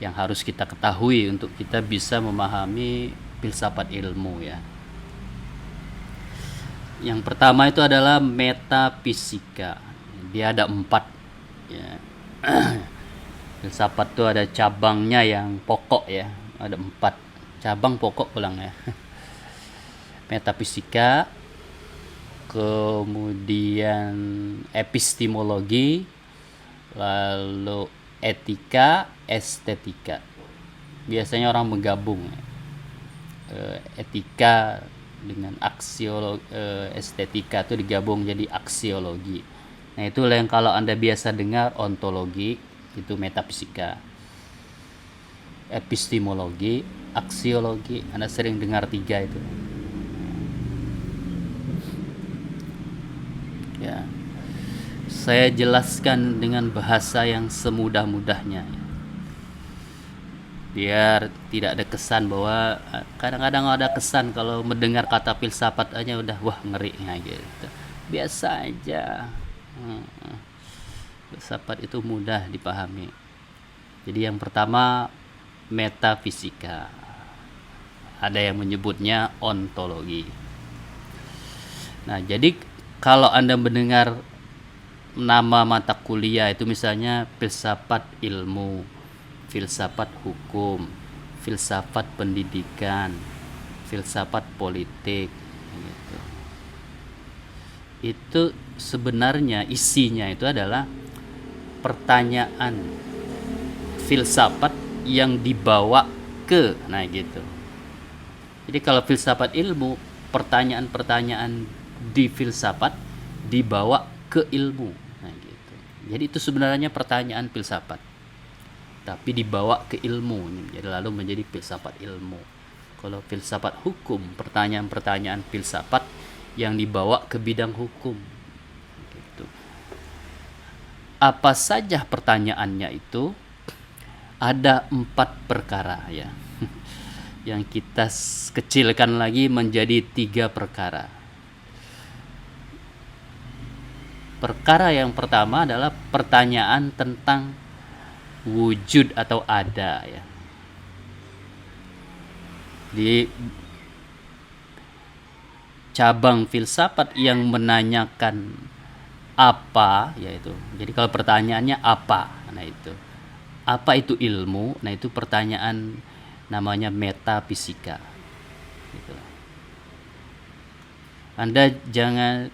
yang harus kita ketahui untuk kita bisa memahami filsafat ilmu ya. Yang pertama itu adalah metafisika. Dia ada 4 ya. Filsafat itu ada cabangnya yang pokok ya, ada 4 cabang pokok pulang ya. Metafisika, kemudian epistemologi, lalu etika, estetika. Biasanya orang menggabung etika dengan aksiologi, estetika itu digabung jadi aksiologi. Nah itulah yang kalau Anda biasa dengar ontologi itu metafisika, epistemologi, aksiologi. Anda sering dengar 3 itu ya. Saya jelaskan dengan bahasa yang semudah-mudahnya ya, biar tidak ada kesan bahwa kadang-kadang ada kesan kalau mendengar kata filsafat aja udah wah ngeri ya gitu. Biasa aja. Filsafat itu mudah dipahami. Jadi yang pertama metafisika. Ada yang menyebutnya ontologi. Nah, jadi kalau Anda mendengar nama mata kuliah itu misalnya filsafat ilmu, filsafat hukum, filsafat pendidikan, filsafat politik gitu. Itu sebenarnya isinya itu adalah pertanyaan filsafat yang dibawa ke gitu. Jadi kalau filsafat ilmu, pertanyaan-pertanyaan di filsafat dibawa ke ilmu gitu. Jadi itu sebenarnya pertanyaan filsafat tapi dibawa ke ilmu, jadi lalu menjadi filsafat ilmu. Kalau filsafat hukum, pertanyaan-pertanyaan filsafat yang dibawa ke bidang hukum gitu. Apa saja pertanyaannya itu? Ada 4 perkara ya. Yang kita kecilkan lagi menjadi 3 perkara. Perkara yang pertama adalah pertanyaan tentang wujud atau ada ya. Di cabang filsafat yang menanyakan apa yaitu. Jadi kalau pertanyaannya apa, nah itu. Apa itu ilmu? Nah itu pertanyaan namanya metafisika. Gitu. Anda jangan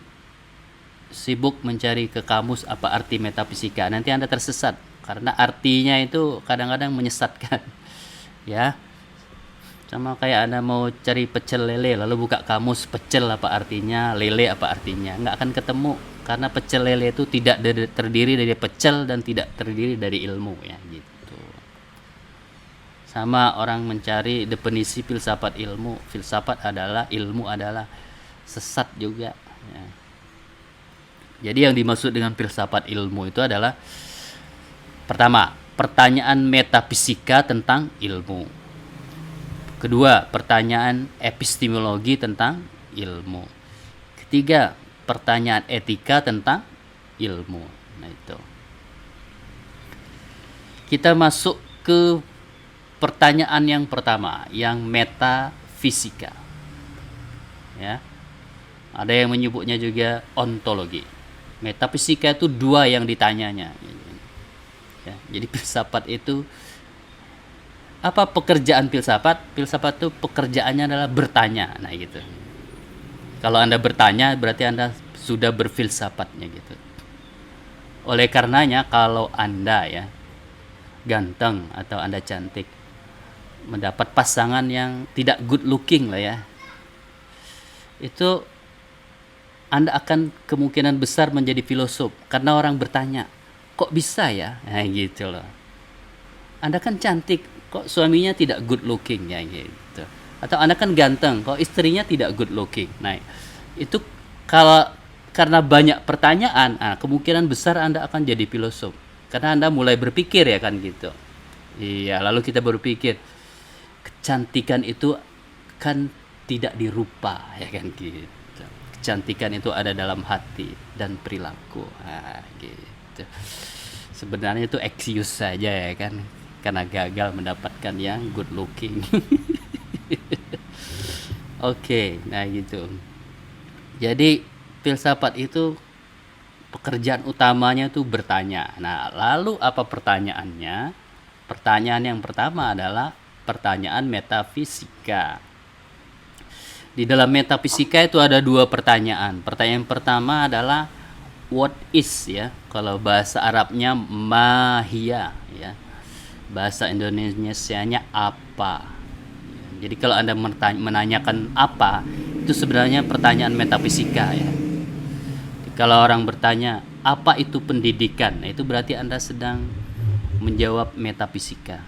sibuk mencari ke kamus apa arti metafisika, nanti Anda tersesat karena artinya itu kadang-kadang menyesatkan ya. Sama kayak Anda mau cari pecel lele lalu buka kamus pecel apa artinya, lele apa artinya, nggak akan ketemu karena pecel lele itu tidak terdiri dari pecel dan tidak terdiri dari ilmu ya gitu. Sama orang mencari definisi filsafat ilmu, filsafat adalah ilmu adalah sesat juga ya. Jadi yang dimaksud dengan filsafat ilmu itu adalah pertama, pertanyaan metafisika tentang ilmu. Kedua, pertanyaan epistemologi tentang ilmu. Ketiga, pertanyaan etika tentang ilmu. Nah itu. Kita masuk ke pertanyaan yang pertama, yang metafisika. Ya. Ada yang menyebutnya juga ontologi. Metafisika itu 2 yang ditanyanya. Ya, jadi filsafat itu apa pekerjaan filsafat? Filsafat itu pekerjaannya adalah bertanya. Nah gitu. Kalau Anda bertanya berarti Anda sudah berfilsafatnya gitu. Oleh karenanya kalau Anda ya ganteng atau Anda cantik, mendapat pasangan yang tidak good looking lah ya, itu Anda akan kemungkinan besar menjadi filosof karena orang bertanya, kok bisa ya? Nah gitu loh. Anda kan cantik, kok suaminya tidak good looking ya gitu. Atau Anda kan ganteng, kok istrinya tidak good looking. Nah, itu kalau karena banyak pertanyaan, kemungkinan besar Anda akan jadi filosof. Karena Anda mulai berpikir ya kan gitu. Iya, lalu kita berpikir kecantikan itu kan tidak dirupa ya kan gitu. Kecantikan itu ada dalam hati dan perilaku. Nah, gitu. Sebenarnya itu excuse saja ya kan. karena gagal mendapatkan yang good looking. Oke, nah gitu. Jadi filsafat itu pekerjaan utamanya tuh bertanya. Nah, lalu apa pertanyaannya? Pertanyaan yang pertama adalah pertanyaan metafisika. Di dalam metafisika itu ada dua pertanyaan. Pertanyaan pertama adalah what is, ya. Kalau bahasa Arabnya mahia, ya. Bahasa Indonesianya apa. Jadi kalau Anda menanyakan apa, itu sebenarnya pertanyaan metafisika, ya. Kalau orang bertanya apa itu pendidikan, nah itu berarti Anda sedang menjawab metafisika.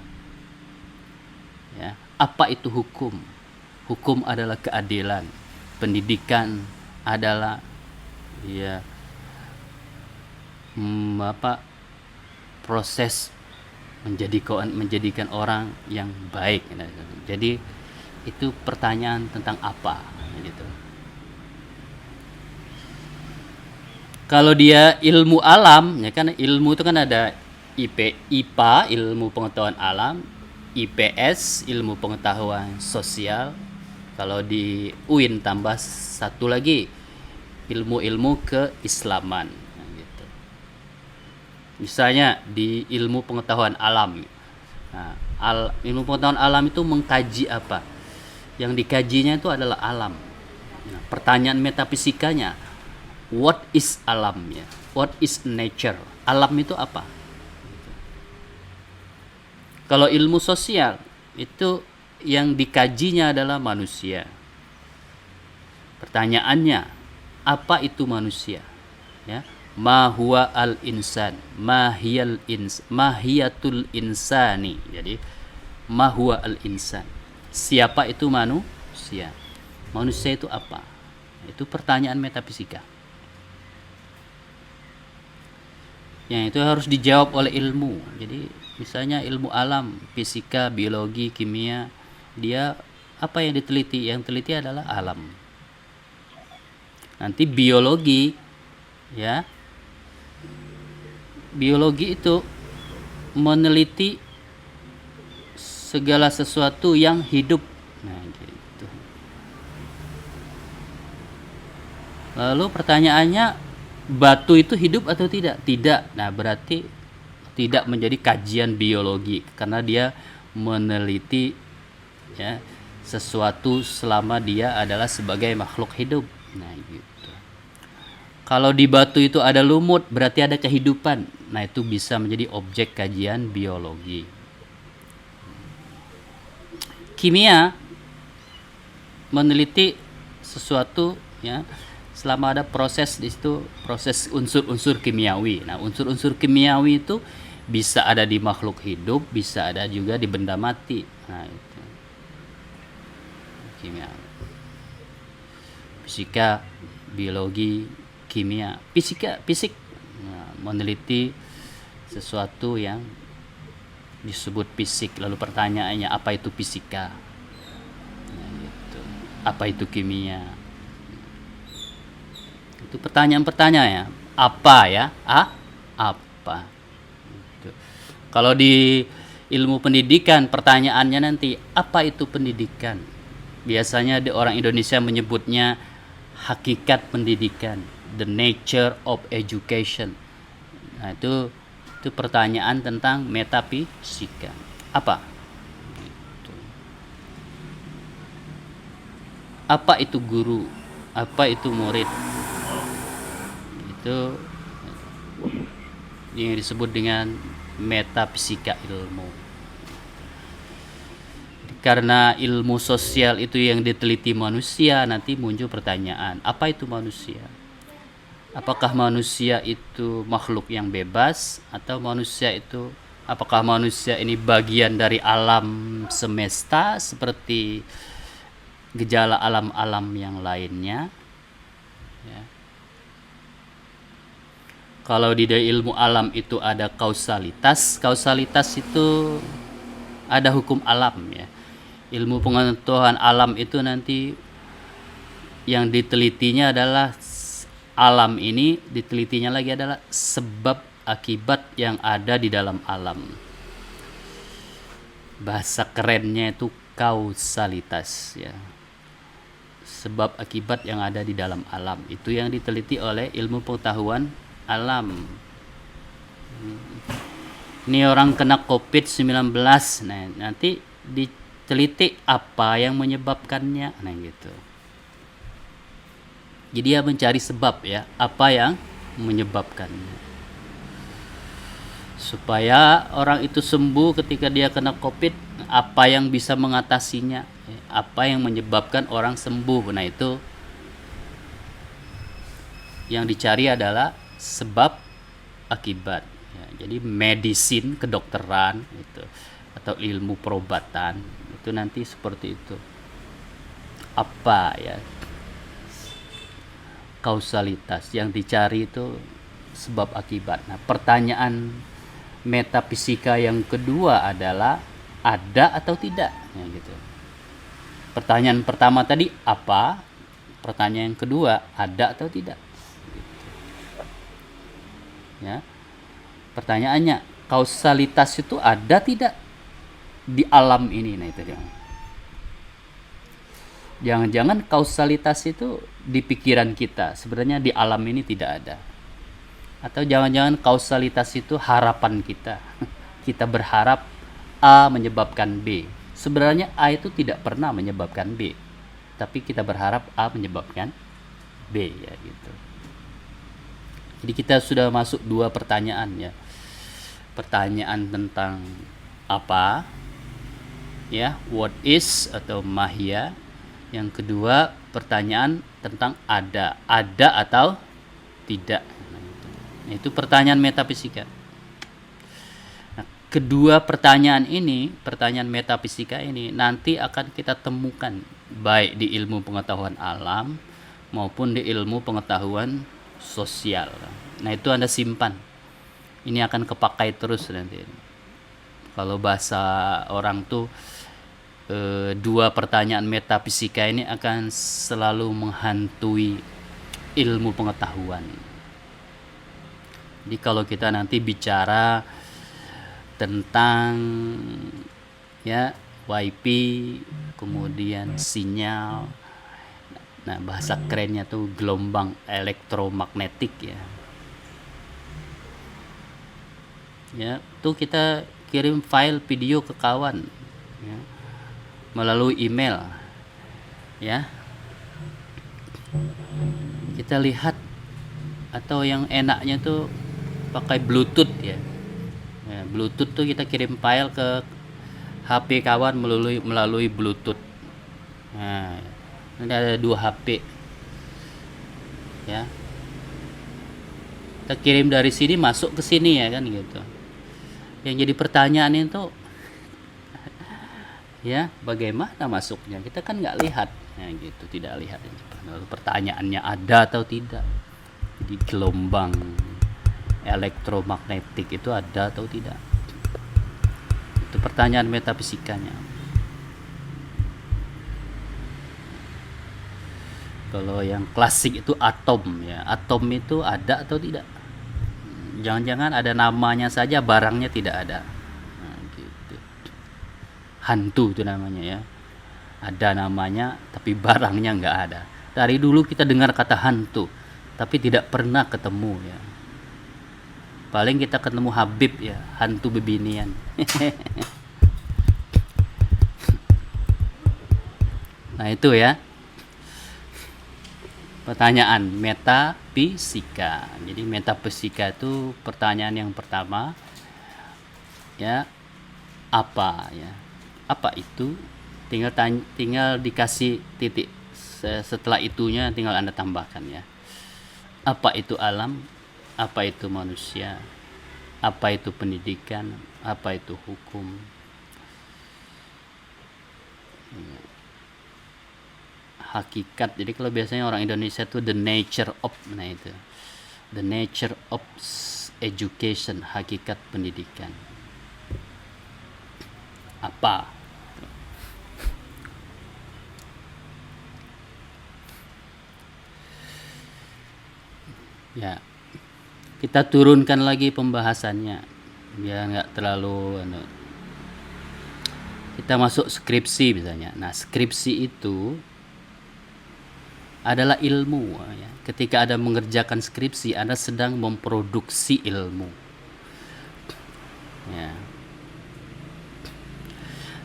Ya. Apa itu hukum? Hukum adalah keadilan. Pendidikan adalah ya proses menjadikan orang yang baik. Jadi itu pertanyaan tentang apa gitu. Kalau dia ilmu alam, ya kan, ilmu itu kan ada IPA, ilmu pengetahuan alam, IPS, ilmu pengetahuan sosial. Kalau di UIN tambah satu lagi, ilmu-ilmu keislaman. Gitu. Misalnya di ilmu pengetahuan alam, nah, ilmu pengetahuan alam itu mengkaji apa? Yang dikajinya itu adalah alam. Nah, pertanyaan metafisikanya, what is alam, ya? What is nature? Alam itu apa? Kalau ilmu sosial itu yang dikajinya adalah manusia. Pertanyaannya, apa itu manusia? Ya, ma huwa al insan, mahiyatul insani. Jadi ma huwa al insan. Siapa itu manusia? Manusia itu apa? Itu pertanyaan metafisika. Yang itu harus dijawab oleh ilmu. Jadi misalnya ilmu alam, fisika, biologi, kimia, dia apa yang diteliti? Yang teliti adalah alam. Nanti biologi, ya, biologi itu meneliti segala sesuatu yang hidup. Nah, gitu. Lalu pertanyaannya, batu itu hidup atau tidak? Tidak. Nah, berarti tidak menjadi kajian biologi karena dia meneliti, ya, sesuatu selama dia adalah sebagai makhluk hidup. Nah, gitu. Kalau di batu itu ada lumut, berarti ada kehidupan. Nah, itu bisa menjadi objek kajian biologi. Kimia meneliti sesuatu, ya, selama ada proses di situ, proses unsur-unsur kimiawi. Nah, unsur-unsur kimiawi itu bisa ada di makhluk hidup, bisa ada juga di benda mati. Nah, itu kimia. Fisika, biologi, kimia. Fisik, nah, meneliti sesuatu yang disebut fisik. Lalu pertanyaannya, apa itu fisika? Nah, gitu. Apa itu kimia? Itu pertanyaan-pertanyaan, ya. Apa, ya? Apa? Gitu. Kalau di ilmu pendidikan, pertanyaannya nanti, apa itu pendidikan? Biasanya orang Indonesia menyebutnya hakikat pendidikan, the nature of education. Nah, itu pertanyaan tentang metafisika. Apa? Gitu. Apa itu guru? Apa itu murid? Itu yang disebut dengan metafisika ilmu. Karena ilmu sosial itu yang diteliti manusia, nanti muncul pertanyaan, apa itu manusia? Apakah manusia itu makhluk yang bebas, atau apakah manusia ini bagian dari alam semesta seperti gejala alam-alam yang lainnya? Ya. Kalau di ilmu alam itu ada kausalitas itu ada hukum alam, ya. Ilmu pengetahuan alam itu nanti yang ditelitinya adalah alam ini, ditelitinya lagi adalah sebab akibat yang ada di dalam alam. Bahasa kerennya itu kausalitas ya. Sebab akibat yang ada di dalam alam. Itu yang diteliti oleh ilmu pengetahuan alam. Ini orang kena COVID-19. Nah, nanti diteliti apa yang menyebabkannya. Nah, gitu. Jadi dia mencari sebab ya, apa yang menyebabkannya. Supaya orang itu sembuh ketika dia kena COVID, apa yang bisa mengatasinya, apa yang menyebabkan orang sembuh. Nah, itu yang dicari adalah sebab akibat ya. Jadi medicine, kedokteran itu, atau ilmu perobatan itu nanti seperti itu. Apa ya, kausalitas yang dicari itu sebab akibat. Nah, pertanyaan metafisika yang kedua adalah ada atau tidak ya, gitu. Pertanyaan pertama tadi apa, pertanyaan yang kedua ada atau tidak gitu. Ya, pertanyaannya kausalitas itu ada tidak di alam ini. Nah, itu dia. Jangan-jangan kausalitas itu di pikiran kita, sebenarnya di alam ini tidak ada. Atau jangan-jangan kausalitas itu harapan kita. Kita berharap A menyebabkan B. Sebenarnya A itu tidak pernah menyebabkan B, tapi kita berharap A menyebabkan B ya, gitu. Jadi kita sudah masuk dua pertanyaan ya. Pertanyaan tentang apa ya, what is atau mahia. Yang kedua pertanyaan tentang ada atau tidak. Nah, itu pertanyaan metafisika. Nah, kedua pertanyaan ini, pertanyaan metafisika ini nanti akan kita temukan baik di ilmu pengetahuan alam maupun di ilmu pengetahuan sosial. Nah, itu Anda simpan. Ini akan kepakai terus nanti. Kalau bahasa orang tuh dua pertanyaan metafisika ini akan selalu menghantui ilmu pengetahuan. Jadi kalau kita nanti bicara tentang ya WiFi, kemudian sinyal, nah bahasa kerennya tuh gelombang elektromagnetik ya. Ya, tuh kita kirim file video ke kawan ya, melalui email ya. Kita lihat, atau yang enaknya tuh pakai Bluetooth ya. Bluetooth tuh kita kirim file ke HP kawan melalui Bluetooth. Nah, ini ada dua HP ya. Kita kirim dari sini masuk ke sini ya kan gitu. Yang jadi pertanyaan itu ya, bagaimana masuknya? Kita kan nggak lihat ya, gitu, tidak lihat. Lalu pertanyaannya ada atau tidak. Jadi gelombang elektromagnetik itu ada atau tidak. Itu pertanyaan metafisikanya. Kalau yang klasik itu atom ya. Atom itu ada atau tidak? Jangan-jangan ada namanya saja, barangnya tidak ada. Nah, gitu. Hantu itu namanya ya. Ada namanya tapi barangnya nggak ada. Dari dulu kita dengar kata hantu, tapi tidak pernah ketemu ya. Paling kita ketemu Habib ya, hantu bebinian. Nah, itu ya pertanyaan metafisika. Jadi metafisika itu pertanyaan yang pertama ya, apa ya, apa itu, tinggal dikasih titik. Setelah itunya tinggal Anda tambahkan ya, apa itu alam, apa itu manusia, apa itu pendidikan, apa itu hukum. Hakikat. Jadi kalau biasanya orang Indonesia tuh the nature of, nah itu the nature of education, hakikat pendidikan apa ya. Kita turunkan lagi pembahasannya biar nggak terlalu Kita masuk skripsi misalnya. Nah, skripsi itu adalah ilmu ya. Ketika Anda mengerjakan skripsi, Anda sedang memproduksi ilmu. Ya.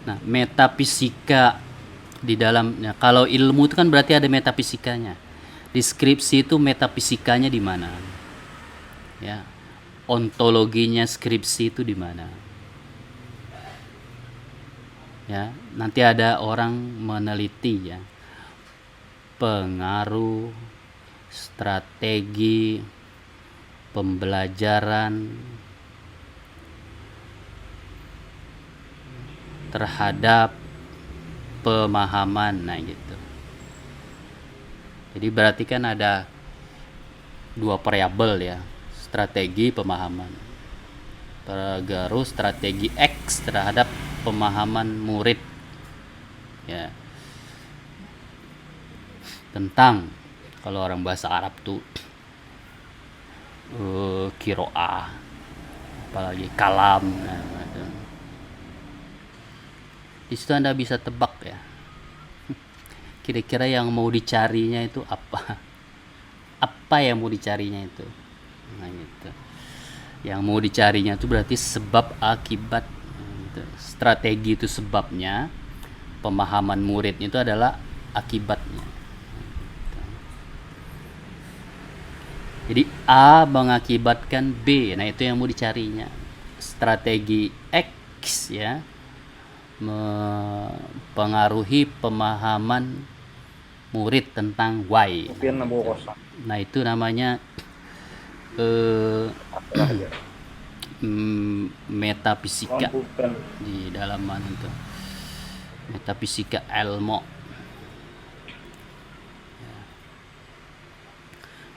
Nah, metafisika di dalamnya. Kalau ilmu itu kan berarti ada metafisikanya. Di skripsi itu metafisikanya di mana? Ya. Ontologinya skripsi itu di mana? Ya, nanti ada orang meneliti ya. Pengaruh, strategi, pembelajaran terhadap pemahaman, nah gitu. Jadi berarti kan ada dua variabel ya, strategi, pemahaman. Pengaruh strategi X terhadap pemahaman murid ya, tentang kalau orang bahasa Arab tuh kiroah, apalagi kalam. Nah, di situ Anda bisa tebak ya, kira-kira yang mau dicarinya itu apa yang mau dicarinya itu. Nah gitu, yang mau dicarinya itu berarti sebab akibat. Strategi itu sebabnya, pemahaman murid itu adalah akibatnya. Jadi A mengakibatkan B, nah itu yang mau dicarinya. Strategi X ya mempengaruhi pemahaman murid tentang Y. Nah itu namanya metafisika di dalam mana itu, metafisika ilmu.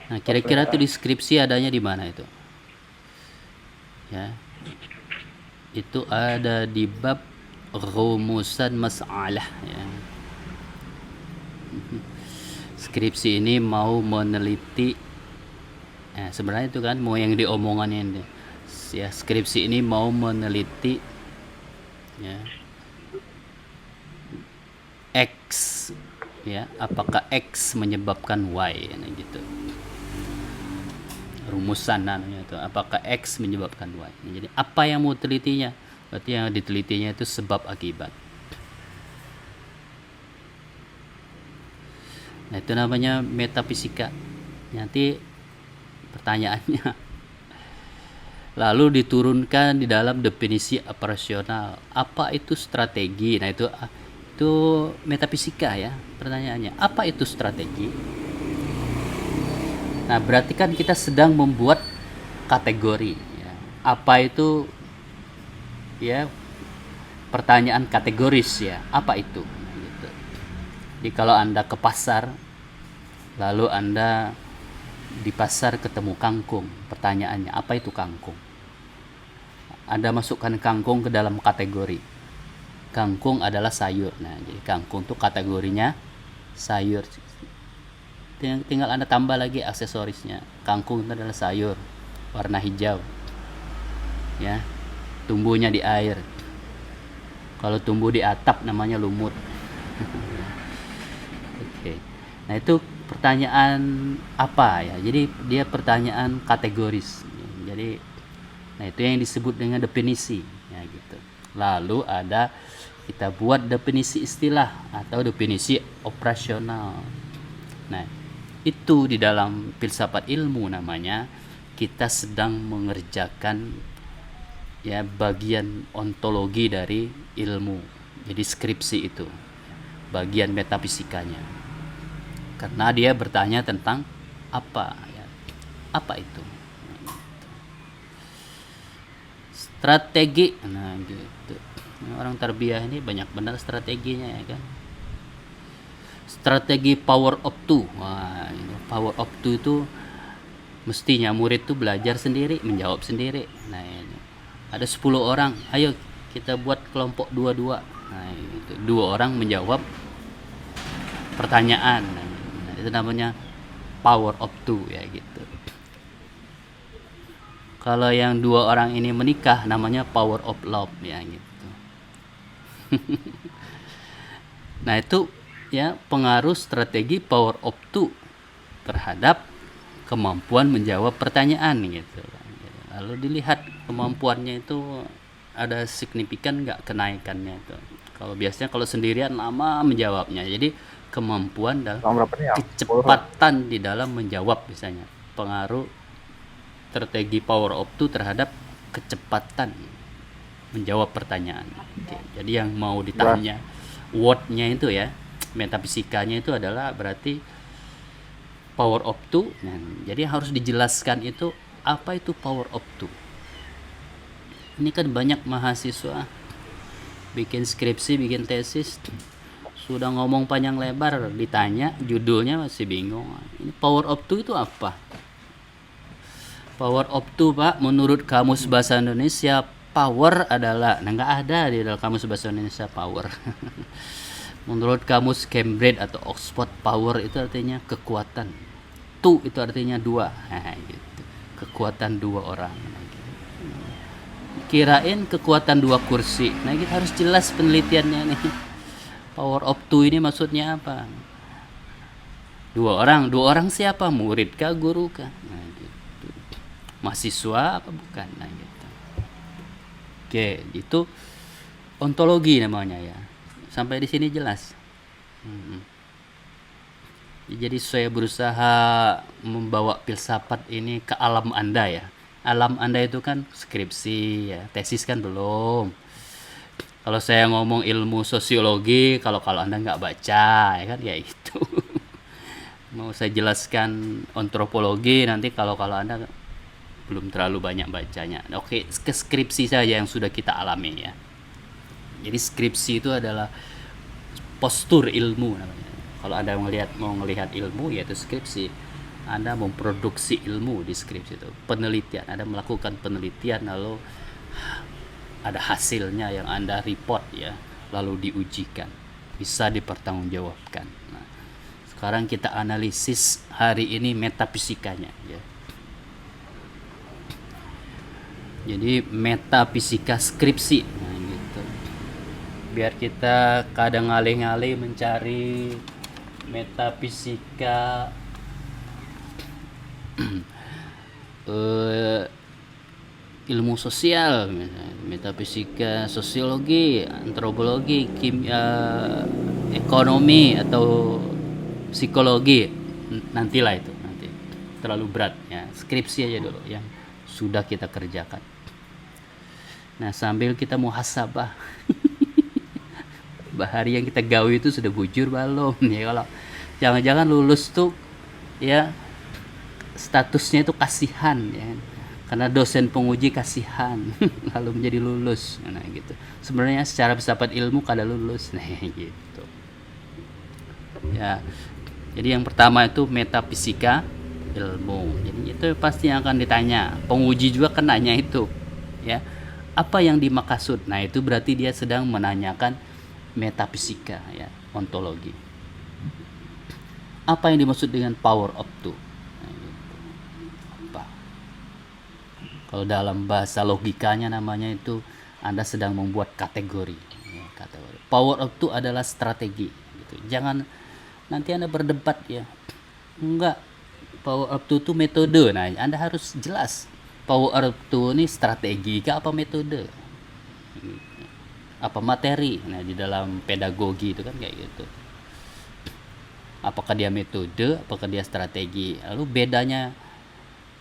Nah kira-kira itu deskripsi adanya di mana itu ya? Itu ada di bab rumusan masalah ya. Skripsi ini mau meneliti ya, sebenarnya itu kan mau yang diomongannya ini ya, skripsi ini mau meneliti ya X ya, apakah X menyebabkan Y nah, gitu. Rumusan namanya itu, apakah X menyebabkan Y. Nah, jadi apa yang mau telitinya? Berarti yang ditelitinya itu sebab akibat. Nah itu namanya metafisika. Nanti pertanyaannya lalu diturunkan di dalam definisi operasional. Apa itu strategi? Nah itu metafisika ya pertanyaannya. Apa itu strategi? Nah berarti kan kita sedang membuat kategori ya. Apa itu ya, pertanyaan kategoris ya, apa itu gitu. Jadi kalau Anda ke pasar, lalu Anda di pasar ketemu kangkung, pertanyaannya apa itu kangkung? Anda masukkan kangkung ke dalam kategori. Kangkung adalah sayur. Nah jadi kangkung itu kategorinya sayur. Tinggal Anda tambah lagi aksesorisnya. Kangkung itu adalah sayur warna hijau ya, tumbuhnya di air. Kalau tumbuh di atap namanya lumut. Oke. Nah itu pertanyaan apa ya? Jadi dia pertanyaan kategoris. Jadi nah itu yang disebut dengan definisi ya gitu. Lalu ada kita buat definisi istilah atau definisi operasional. Nah, itu di dalam filsafat ilmu namanya kita sedang mengerjakan ya bagian ontologi dari ilmu. Jadi skripsi itu bagian metafisikanya. Karena dia bertanya tentang apa ya? Apa itu? Strategi. Nah, gitu. Orang tarbiyah ini banyak benar strateginya ya kan. Strategi power of two. Wah, power of two itu mestinya murid tuh belajar sendiri, menjawab sendiri. Nah, ini. Ada 10 orang, ayo kita buat kelompok 2-2. Nah, itu 2 orang menjawab pertanyaan. Nah, itu namanya power of two ya gitu. Kalau yang 2 orang ini menikah namanya power of love ya gitu. Nah, itu ya pengaruh strategi power of two terhadap kemampuan menjawab pertanyaan gitu. Lalu dilihat kemampuannya itu ada signifikan nggak kenaikannya itu. Kalau biasanya kalau sendirian lama menjawabnya. Jadi kemampuan dan Selama berapa jam? 10 kecepatan di dalam menjawab misalnya. Pengaruh strategi power of two terhadap kecepatan menjawab pertanyaan. Oke, jadi yang mau jelas. ditanya word-nya itu ya, metafisikanya itu adalah berarti power of two. Nah, jadi harus dijelaskan itu apa itu power of two. Ini kan banyak mahasiswa bikin skripsi, bikin tesis, sudah ngomong panjang lebar, ditanya judulnya masih bingung. Ini power of two itu apa? Power of two, Pak, menurut Kamus Bahasa Indonesia, power adalah, nah nggak ada di dalam Kamus Bahasa Indonesia power. Menurut Kamus Cambridge atau Oxford, power itu artinya kekuatan. Two itu artinya dua. Nah, gitu. Kekuatan dua orang. Nah, gitu. Kirain kekuatan dua kursi. Nah, kita harus jelas penelitiannya nih. Power of two ini maksudnya apa? Dua orang siapa? Murid kah, guru kah? Nah, gitu. Mahasiswa apa bukan? Nah, gitu. Oke, itu ontologi namanya ya. Sampai di sini jelas. Jadi saya berusaha membawa filsafat ini ke alam Anda ya. Alam Anda itu kan skripsi ya, tesis kan belum. Kalau saya ngomong ilmu sosiologi, kalau Anda nggak baca ya kan ya itu. Mau saya jelaskan antropologi nanti kalau Anda belum terlalu banyak bacanya. Oke, ke skripsi saja yang sudah kita alami ya. Jadi skripsi itu adalah postur ilmu namanya. Kalau Anda mau ngelihat ilmu yaitu skripsi. Anda memproduksi ilmu di skripsi itu. Penelitian, Anda melakukan penelitian lalu ada hasilnya yang Anda report ya, lalu diujikan. Bisa dipertanggungjawabkan. Nah, sekarang kita analisis hari ini metafisikanya ya. Jadi metafisika skripsi. Nah, gitu. Biar kita kadang ngalih-ngalih mencari metafisika ilmu sosial, metafisika sosiologi, antropologi, ekonomi atau psikologi. Nantilah itu nanti terlalu berat ya. Skripsi aja dulu yang sudah kita kerjakan. Nah, sambil kita muhasabah bahari yang kita gawe itu sudah bujur belum ya. Kalau jangan-jangan lulus tuh ya statusnya itu kasihan ya, karena dosen penguji kasihan lalu menjadi lulus. Nah, gitu. Sebenarnya secara filsafat ilmu kada lulus. Nah, gitu ya. Jadi yang pertama itu metafisika ilmu. Jadi itu pasti yang akan ditanya. Penguji juga kan nanya itu ya, apa yang dimaksud. Nah, itu berarti dia sedang menanyakan metafisika ya, ontologi. Apa yang dimaksud dengan power of two? Nah, gitu. Apa? Kalau dalam bahasa logikanya namanya itu Anda sedang membuat kategori ya, kategori. Power of two adalah strategi gitu. Jangan nanti Anda berdebat ya. Enggak, power of two itu metode. Nah, Anda harus jelas power of two ini strategi kah apa metode, apa materi. Nah, di dalam pedagogi itu kan kayak gitu, apakah dia metode, apakah dia strategi. Lalu bedanya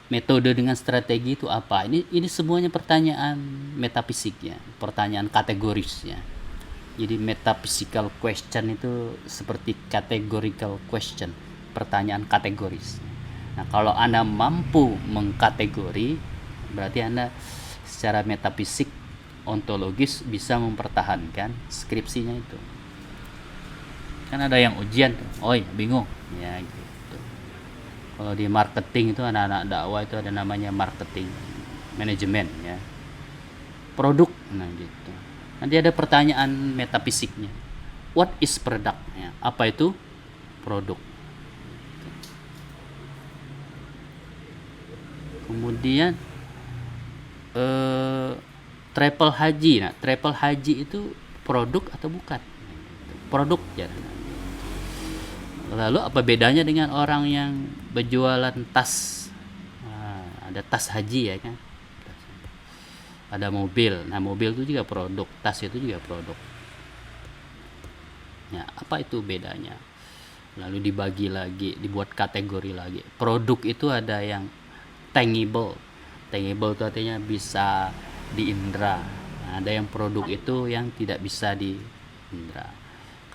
metode dengan strategi itu apa? Ini semuanya pertanyaan metafisiknya, pertanyaan kategorisnya. Jadi metaphysical question itu seperti categorical question, pertanyaan kategoris. Nah, kalau Anda mampu mengkategori, berarti Anda secara metafisik ontologis bisa mempertahankan skripsinya itu. Kan ada yang ujian tuh, oi bingung ya gitu. Kalau di marketing itu anak-anak dakwah itu ada namanya marketing manajemen ya, produk. Nah, gitu. Nanti ada pertanyaan metafisiknya, what is product ya, apa itu produk. Kemudian travel haji. Nah, travel haji itu produk atau bukan. Produk ya. Lalu apa bedanya dengan orang yang berjualan tas? Ada tas haji ya kan, ada mobil. Nah, mobil itu juga produk, tas itu juga produk. Ya, apa itu bedanya? Lalu dibagi lagi, dibuat kategori lagi. Produk itu ada yang tangible. Tangible itu artinya bisa diindra. Nah, ada yang produk itu yang tidak bisa diindra.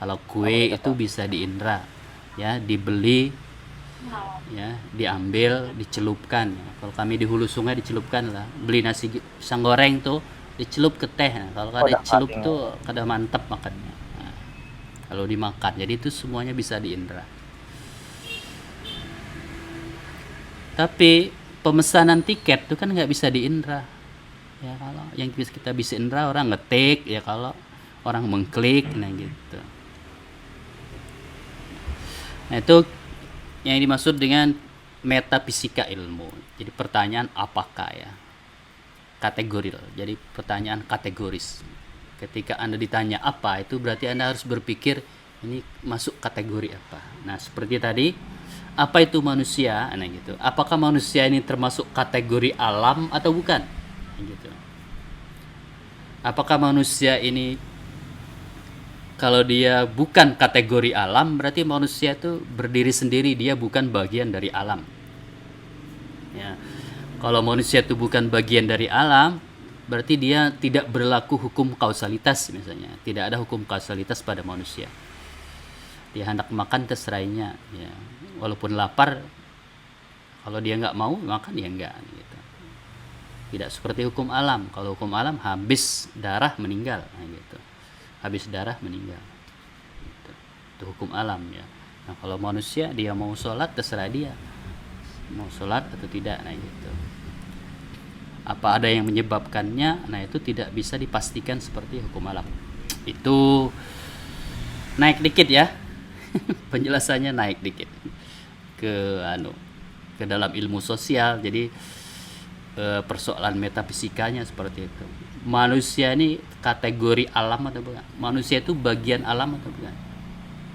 Kalau kue itu bisa diindra, ya, dibeli, ya, diambil, dicelupkan. Kalau kami di hulu sungai dicelupkan lah. Beli nasi pisang goreng tuh dicelup ke teh. Nah, kalau kada dicelup tuh kada mantap makannya. Nah, kalau dimakan, jadi itu semuanya bisa diindra. Tapi pemesanan tiket itu kan nggak bisa diindra. Ya, kalau yang kita bisa indra orang ngetik, ya, kalau orang mengklik, nah gitu. Nah, itu yang dimaksud dengan metafisika ilmu. Jadi pertanyaan apakah ya? Kategori. Jadi pertanyaan kategoris. Ketika Anda ditanya apa, itu berarti Anda harus berpikir ini masuk kategori apa. Nah, seperti tadi, apa itu manusia? Nah, gitu. Apakah manusia ini termasuk kategori alam atau bukan? Nah, gitu. Apakah manusia ini, kalau dia bukan kategori alam, berarti manusia itu berdiri sendiri, dia bukan bagian dari alam. Ya. Kalau manusia itu bukan bagian dari alam, berarti dia tidak berlaku hukum kausalitas misalnya. Tidak ada hukum kausalitas pada manusia. Dia hendak makan terserahnya, ya. Walaupun lapar, kalau dia nggak mau makan ya enggak gitu. Tidak seperti hukum alam. Kalau hukum alam habis darah meninggal, nah, gitu. Habis darah meninggal. Itu hukum alam ya. Nah, kalau manusia dia mau sholat terserah dia, mau sholat atau tidak, nah gitu. Apa ada yang menyebabkannya? Nah, itu tidak bisa dipastikan seperti hukum alam. Itu naik dikit ya. Penjelasannya naik dikit ke dalam ilmu sosial. Jadi persoalan metafisikanya seperti itu. Manusia ini kategori alam atau bukan? Manusia itu bagian alam atau bukan?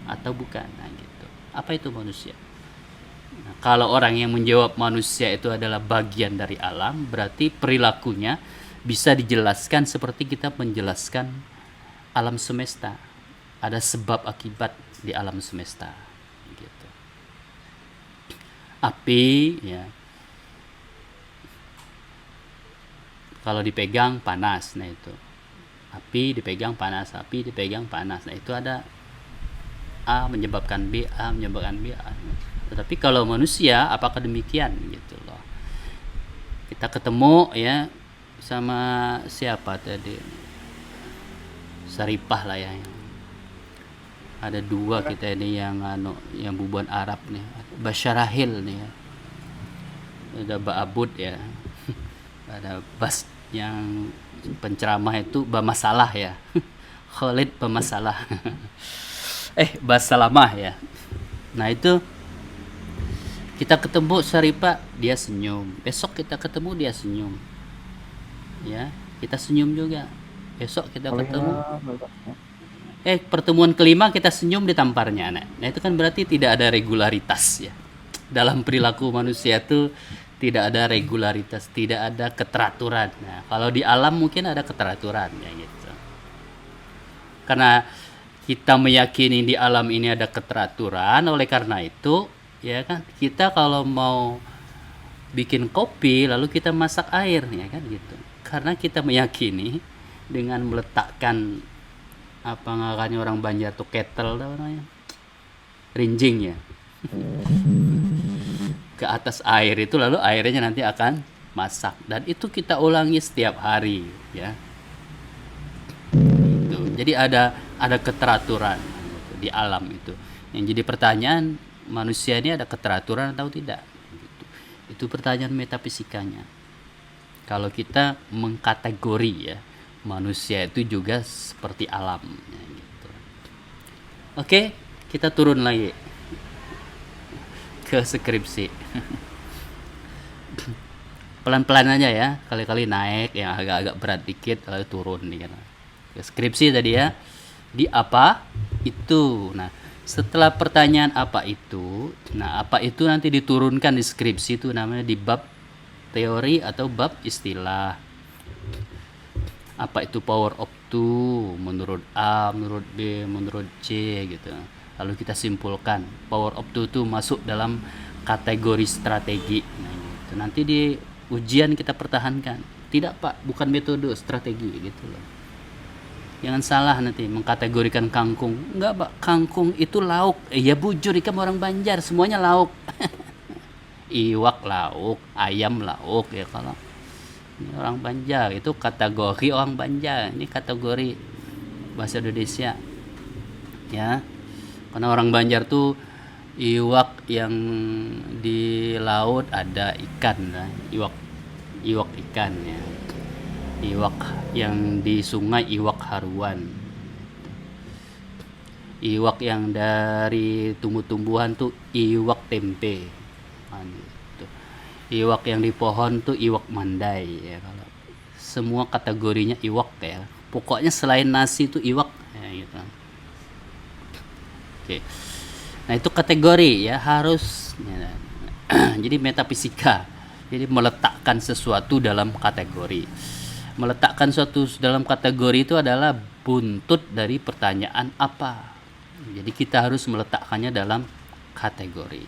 Atau bukan? Nah, gitu. Apa itu manusia? Nah, kalau orang yang menjawab manusia itu adalah bagian dari alam, berarti perilakunya bisa dijelaskan seperti kita menjelaskan alam semesta. Ada sebab akibat di alam semesta. Gitu. Api, ya. Kalau dipegang panas, nah itu. Api dipegang panas, api dipegang panas. Nah, itu ada A menyebabkan B, A menyebabkan B. A. Tetapi kalau manusia, apakah demikian gitu loh. Kita ketemu ya sama siapa tadi? Saripah lah ya. Ada dua kita ini yang bubuan Arab nih. Basyarahil nih ya. Ada Ba'abud ya. Ada Bas yang penceramah itu Bamasalah ya. Khalid Bamasalah. Basalamah ya. Nah, itu kita ketemu Saripah, dia senyum. Besok kita ketemu, dia senyum. Ya, kita senyum juga. Besok kita ketemu. Pertemuan kelima kita senyum ditamparnya. Nah, itu kan berarti tidak ada regularitas ya. Dalam perilaku manusia itu tidak ada regularitas, tidak ada keteraturan. Nah, kalau di alam mungkin ada keteraturan ya gitu. Karena kita meyakini di alam ini ada keteraturan, oleh karena itu ya kan, kita kalau mau bikin kopi lalu kita masak air ya kan gitu. Karena kita meyakini dengan meletakkan apa ngarannya orang Banjar tuh kettle namanya, rinjing ya, ke atas air itu, lalu airnya nanti akan masak, dan itu kita ulangi setiap hari ya. Itu. Jadi ada keteraturan di alam itu. Yang jadi pertanyaan, manusia ini ada keteraturan atau tidak? Itu pertanyaan metafisikanya. Kalau kita mengkategori ya, manusia itu juga seperti alam ya, gitu. Oke, kita turun lagi ke skripsi. Pelan-pelan aja ya, kali-kali naik yang agak-agak berat dikit lalu turun nih kan. Skripsi tadi ya. Di apa itu. Nah, setelah pertanyaan apa itu, nah apa itu nanti diturunkan di skripsi itu namanya di bab teori atau bab istilah. Apa itu power of two menurut A, menurut B, menurut C gitu. Lalu kita simpulkan power of two itu masuk dalam kategori strategi. Nah, gitu. Nanti di ujian kita pertahankan. Tidak Pak, bukan metode, strategi gitu loh. Jangan salah nanti mengkategorikan kangkung. Enggak Pak, kangkung itu lauk. Ya bujur, ikan orang Banjar semuanya lauk. Iwak lauk, ayam lauk ya kalau ini orang Banjar itu kategori orang Banjar, ini kategori bahasa Indonesia ya, karena orang Banjar tuh iwak yang di laut ada ikan lah, iwak ikan ya, iwak yang di sungai iwak haruan, iwak yang dari tumbuh-tumbuhan tuh iwak tempe, iwak yang di pohon tuh iwak mandai ya. Kalau semua kategorinya iwak ya, pokoknya selain nasi itu iwak ya, gitu. Oke, nah itu kategori ya, harus ya. Jadi metafisika, jadi meletakkan sesuatu dalam kategori. Meletakkan sesuatu dalam kategori itu adalah buntut dari pertanyaan apa. Jadi kita harus meletakkannya dalam kategori.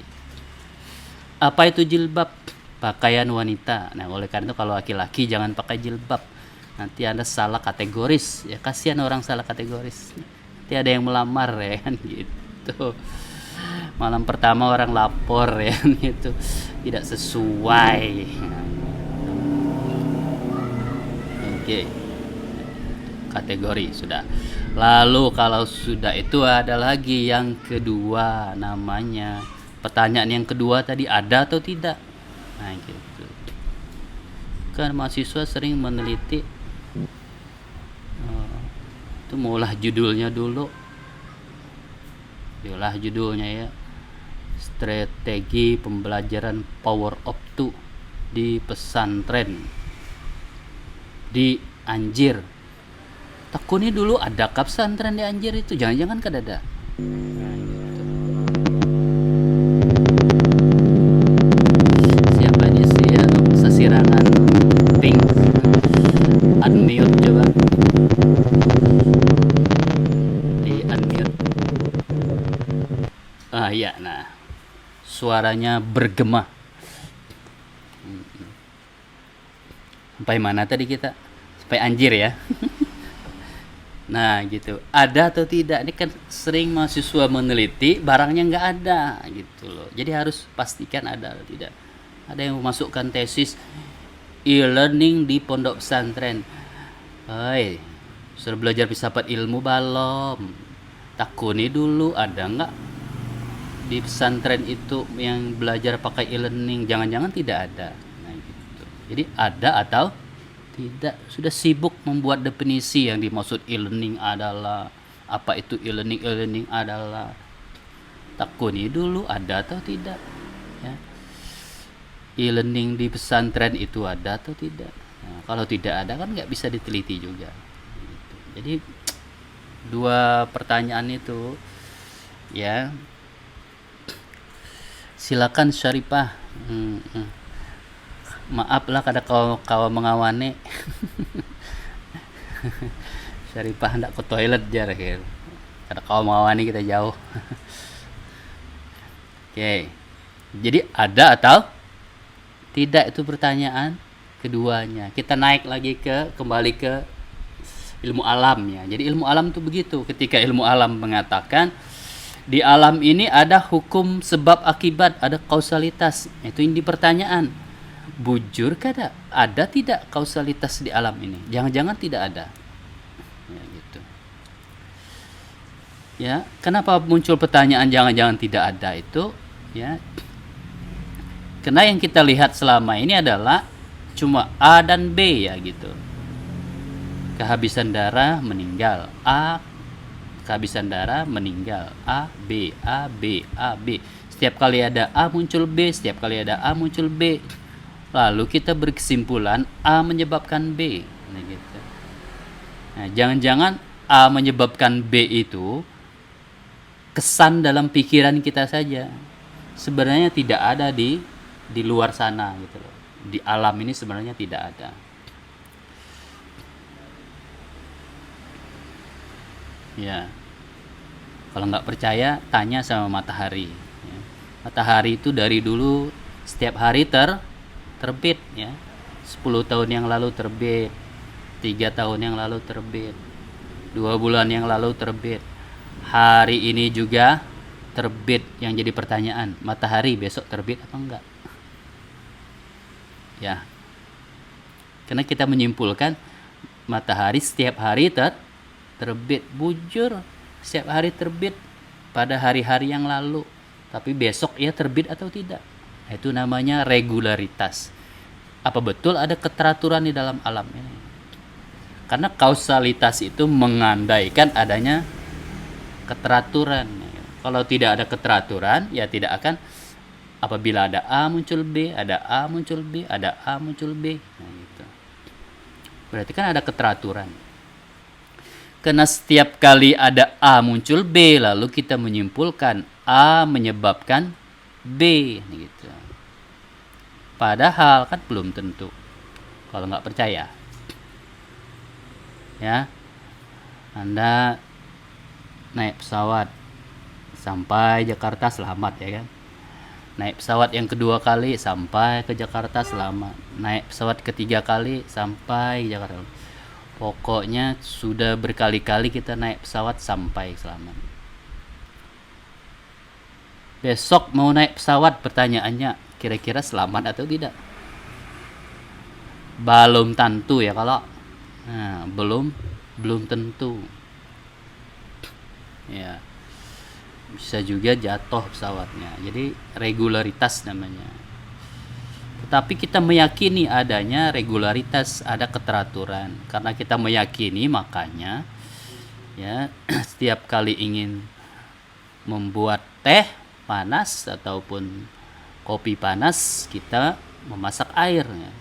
Apa itu jilbab? Pakaian wanita. Nah, oleh karena itu kalau laki-laki jangan pakai jilbab. Nanti Anda salah kategoris. Ya kasihan orang salah kategoris. Nanti ada yang melamar ya kan gitu. Malam pertama orang lapor ya kan gitu. Tidak sesuai. Oke. Kategori sudah. Lalu kalau sudah itu ada lagi yang kedua namanya. Pertanyaan yang kedua tadi ada atau tidak? Nah gitu. Kan mahasiswa sering meneliti itu maulah judulnya dulu. Itulah judulnya ya. Strategi pembelajaran power of two di pesantren di Anjir. Takuni dulu ada pesantren di Anjir itu, jangan-jangan kan ada. Sirangan pink unmute coba di unmute. Ya, nah suaranya bergema. Sampai mana tadi kita? Sampai Anjir ya. Nah gitu, ada atau tidak, ini kan sering mahasiswa meneliti barangnya nggak ada gitu loh, jadi harus pastikan ada atau tidak. Ada yang memasukkan tesis e-learning di pondok pesantren. Hai, sudah belajar filsafat ilmu belum? Takuni dulu ada nggak di pesantren itu yang belajar pakai e-learning? Jangan-jangan tidak ada. Nah, gitu. Jadi ada atau tidak? Sudah sibuk membuat definisi yang dimaksud e-learning adalah apa, itu e-learning. E-learning adalah, takuni dulu ada atau tidak ya. E-learning di pesantren itu ada atau tidak? Nah, kalau tidak ada kan nggak bisa diteliti juga. Jadi dua pertanyaan itu ya. Silakan Syarifah. Maaf lah kada kau mengawane. Syarifah hendak ke toilet jar gitu. Kada kau mengawani kita jauh. Oke. Jadi ada atau tidak, itu pertanyaan keduanya. Kita naik lagi kembali ke ilmu alam ya. Jadi ilmu alam itu begitu. Ketika ilmu alam mengatakan di alam ini ada hukum sebab akibat, ada kausalitas. Itu yang dipertanyaan. Bujur kada? Ada tidak kausalitas di alam ini? Jangan-jangan tidak ada. Ya gitu. Ya, kenapa muncul pertanyaan jangan-jangan tidak ada itu? Ya. Karena yang kita lihat selama ini adalah cuma A dan B ya gitu. Kehabisan darah meninggal, A. Kehabisan darah meninggal, A, B, A, B, A, B. Setiap kali ada A muncul B, setiap kali ada A muncul B. Lalu kita berkesimpulan A menyebabkan B. Nah, gitu. Nah, jangan-jangan A menyebabkan B itu kesan dalam pikiran kita saja. Sebenarnya tidak ada di luar sana gitu loh. Di alam ini sebenarnya tidak ada. Ya. Kalau nggak percaya, tanya sama matahari. Ya. Matahari itu dari dulu setiap hari terbit ya. 10 tahun yang lalu terbit, 3 tahun yang lalu terbit, 2 bulan yang lalu terbit. Hari ini juga terbit. Yang jadi pertanyaan, matahari besok terbit apa enggak? Ya. Karena kita menyimpulkan matahari setiap hari terbit, bujur setiap hari terbit pada hari-hari yang lalu, tapi besok ia terbit atau tidak. Itu namanya regularitas. Apa betul ada keteraturan di dalam alam ini? Karena kausalitas itu mengandaikan adanya keteraturan. Kalau tidak ada keteraturan, ya tidak akan. Apabila ada A muncul B, ada A muncul B, ada A muncul B. Nah, gitu. Berarti kan ada keteraturan. Karena setiap kali ada A muncul B, lalu kita menyimpulkan A menyebabkan B, gitu. Padahal kan belum tentu. Kalau nggak percaya, ya, Anda naik pesawat sampai Jakarta selamat, ya kan? Naik pesawat yang kedua kali sampai ke Jakarta selamat. Naik pesawat ketiga kali sampai Jakarta. Pokoknya sudah berkali-kali kita naik pesawat sampai selamat. Besok mau naik pesawat, pertanyaannya kira-kira selamat atau tidak? Belum tentu ya kalau belum tentu. Ya. Bisa juga jatuh pesawatnya. Jadi regularitas namanya. Tetapi kita meyakini adanya regularitas, ada keteraturan. Karena kita meyakini, makanya ya setiap kali ingin membuat teh panas ataupun kopi panas, kita memasak air. Ya.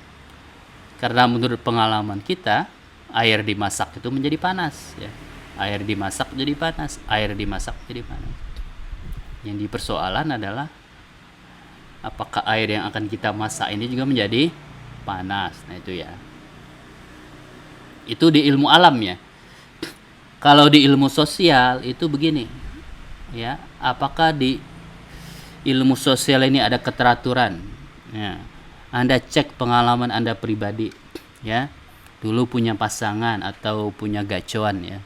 Karena menurut pengalaman kita, air dimasak itu menjadi panas. Ya. Air dimasak jadi panas, air dimasak jadi panas. Yang dipersoalan adalah apakah air yang akan kita masak ini juga menjadi panas. Nah itu ya. Itu di ilmu alam ya. Kalau di ilmu sosial itu begini. Ya, apakah di ilmu sosial ini ada keteraturan? Ya. Anda cek pengalaman Anda pribadi, ya. Dulu punya pasangan atau punya gacoan ya.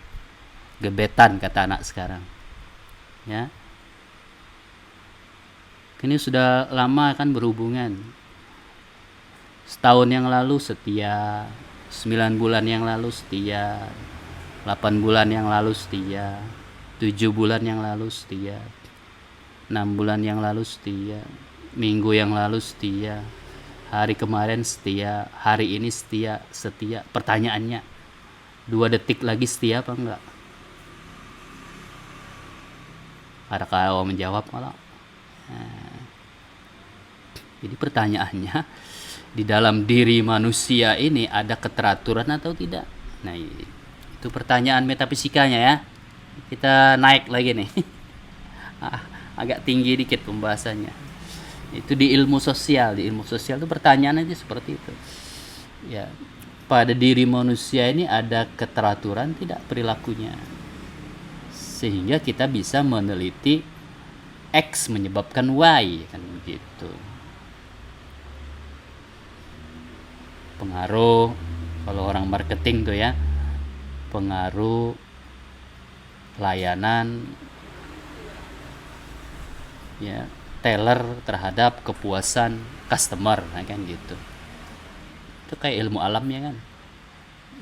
Gebetan kata anak sekarang. Ya. Ini sudah lama kan berhubungan. Setahun yang lalu setia, 9 bulan yang lalu setia, 8 bulan yang lalu setia, 7 bulan yang lalu setia, 6 bulan yang lalu setia, minggu yang lalu setia, hari kemarin setia, hari ini setia. Pertanyaannya, 2 detik lagi setia apa enggak? Adakah awak menjawab malah? Jadi pertanyaannya, di dalam diri manusia ini ada keteraturan atau tidak? Nah, itu pertanyaan metafisikanya ya. Kita naik lagi nih. Agak tinggi dikit pembahasannya. Itu di ilmu sosial. Di ilmu sosial itu pertanyaannya seperti itu. Ya, pada diri manusia ini ada keteraturan tidak perilakunya? Sehingga kita bisa meneliti X menyebabkan Y, kan begitu. Pengaruh, kalau orang marketing tuh ya, pengaruh layanan ya, teller terhadap kepuasan customer, kan gitu. Itu kayak ilmu alamnya kan.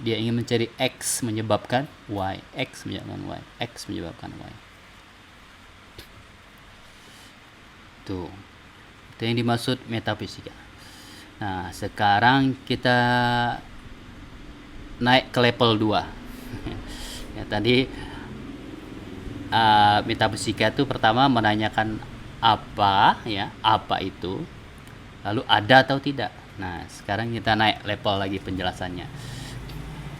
Dia ingin mencari X menyebabkan Y, X menyebabkan Y, X menyebabkan Y. Itu yang dimaksud metafisika. Nah, sekarang kita naik ke level 2. Ya, tadi metafisika itu pertama menanyakan apa, ya, apa itu, lalu ada atau tidak. Nah, sekarang kita naik level lagi penjelasannya.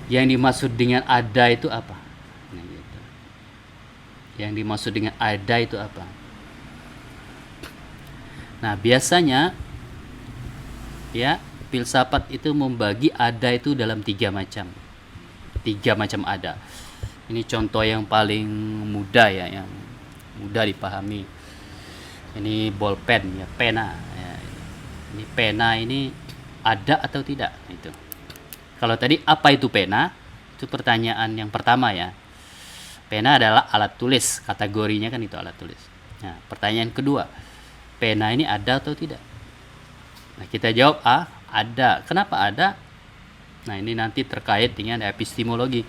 Yang dimaksud dengan ada itu apa? Yang dimaksud dengan ada itu apa? Nah, biasanya ya filsafat itu membagi ada itu dalam tiga macam ada. Ini contoh yang paling mudah ya, yang mudah dipahami. Ini bolpen ya, pena ya. Ini pena ini ada atau tidak itu. Kalau tadi apa itu pena, itu pertanyaan yang pertama ya. Pena adalah alat tulis, kategorinya kan itu alat tulis. Nah, pertanyaan kedua, pena ini ada atau tidak? Nah, kita jawab ada. Kenapa ada? Nah, ini nanti terkait dengan epistemologi.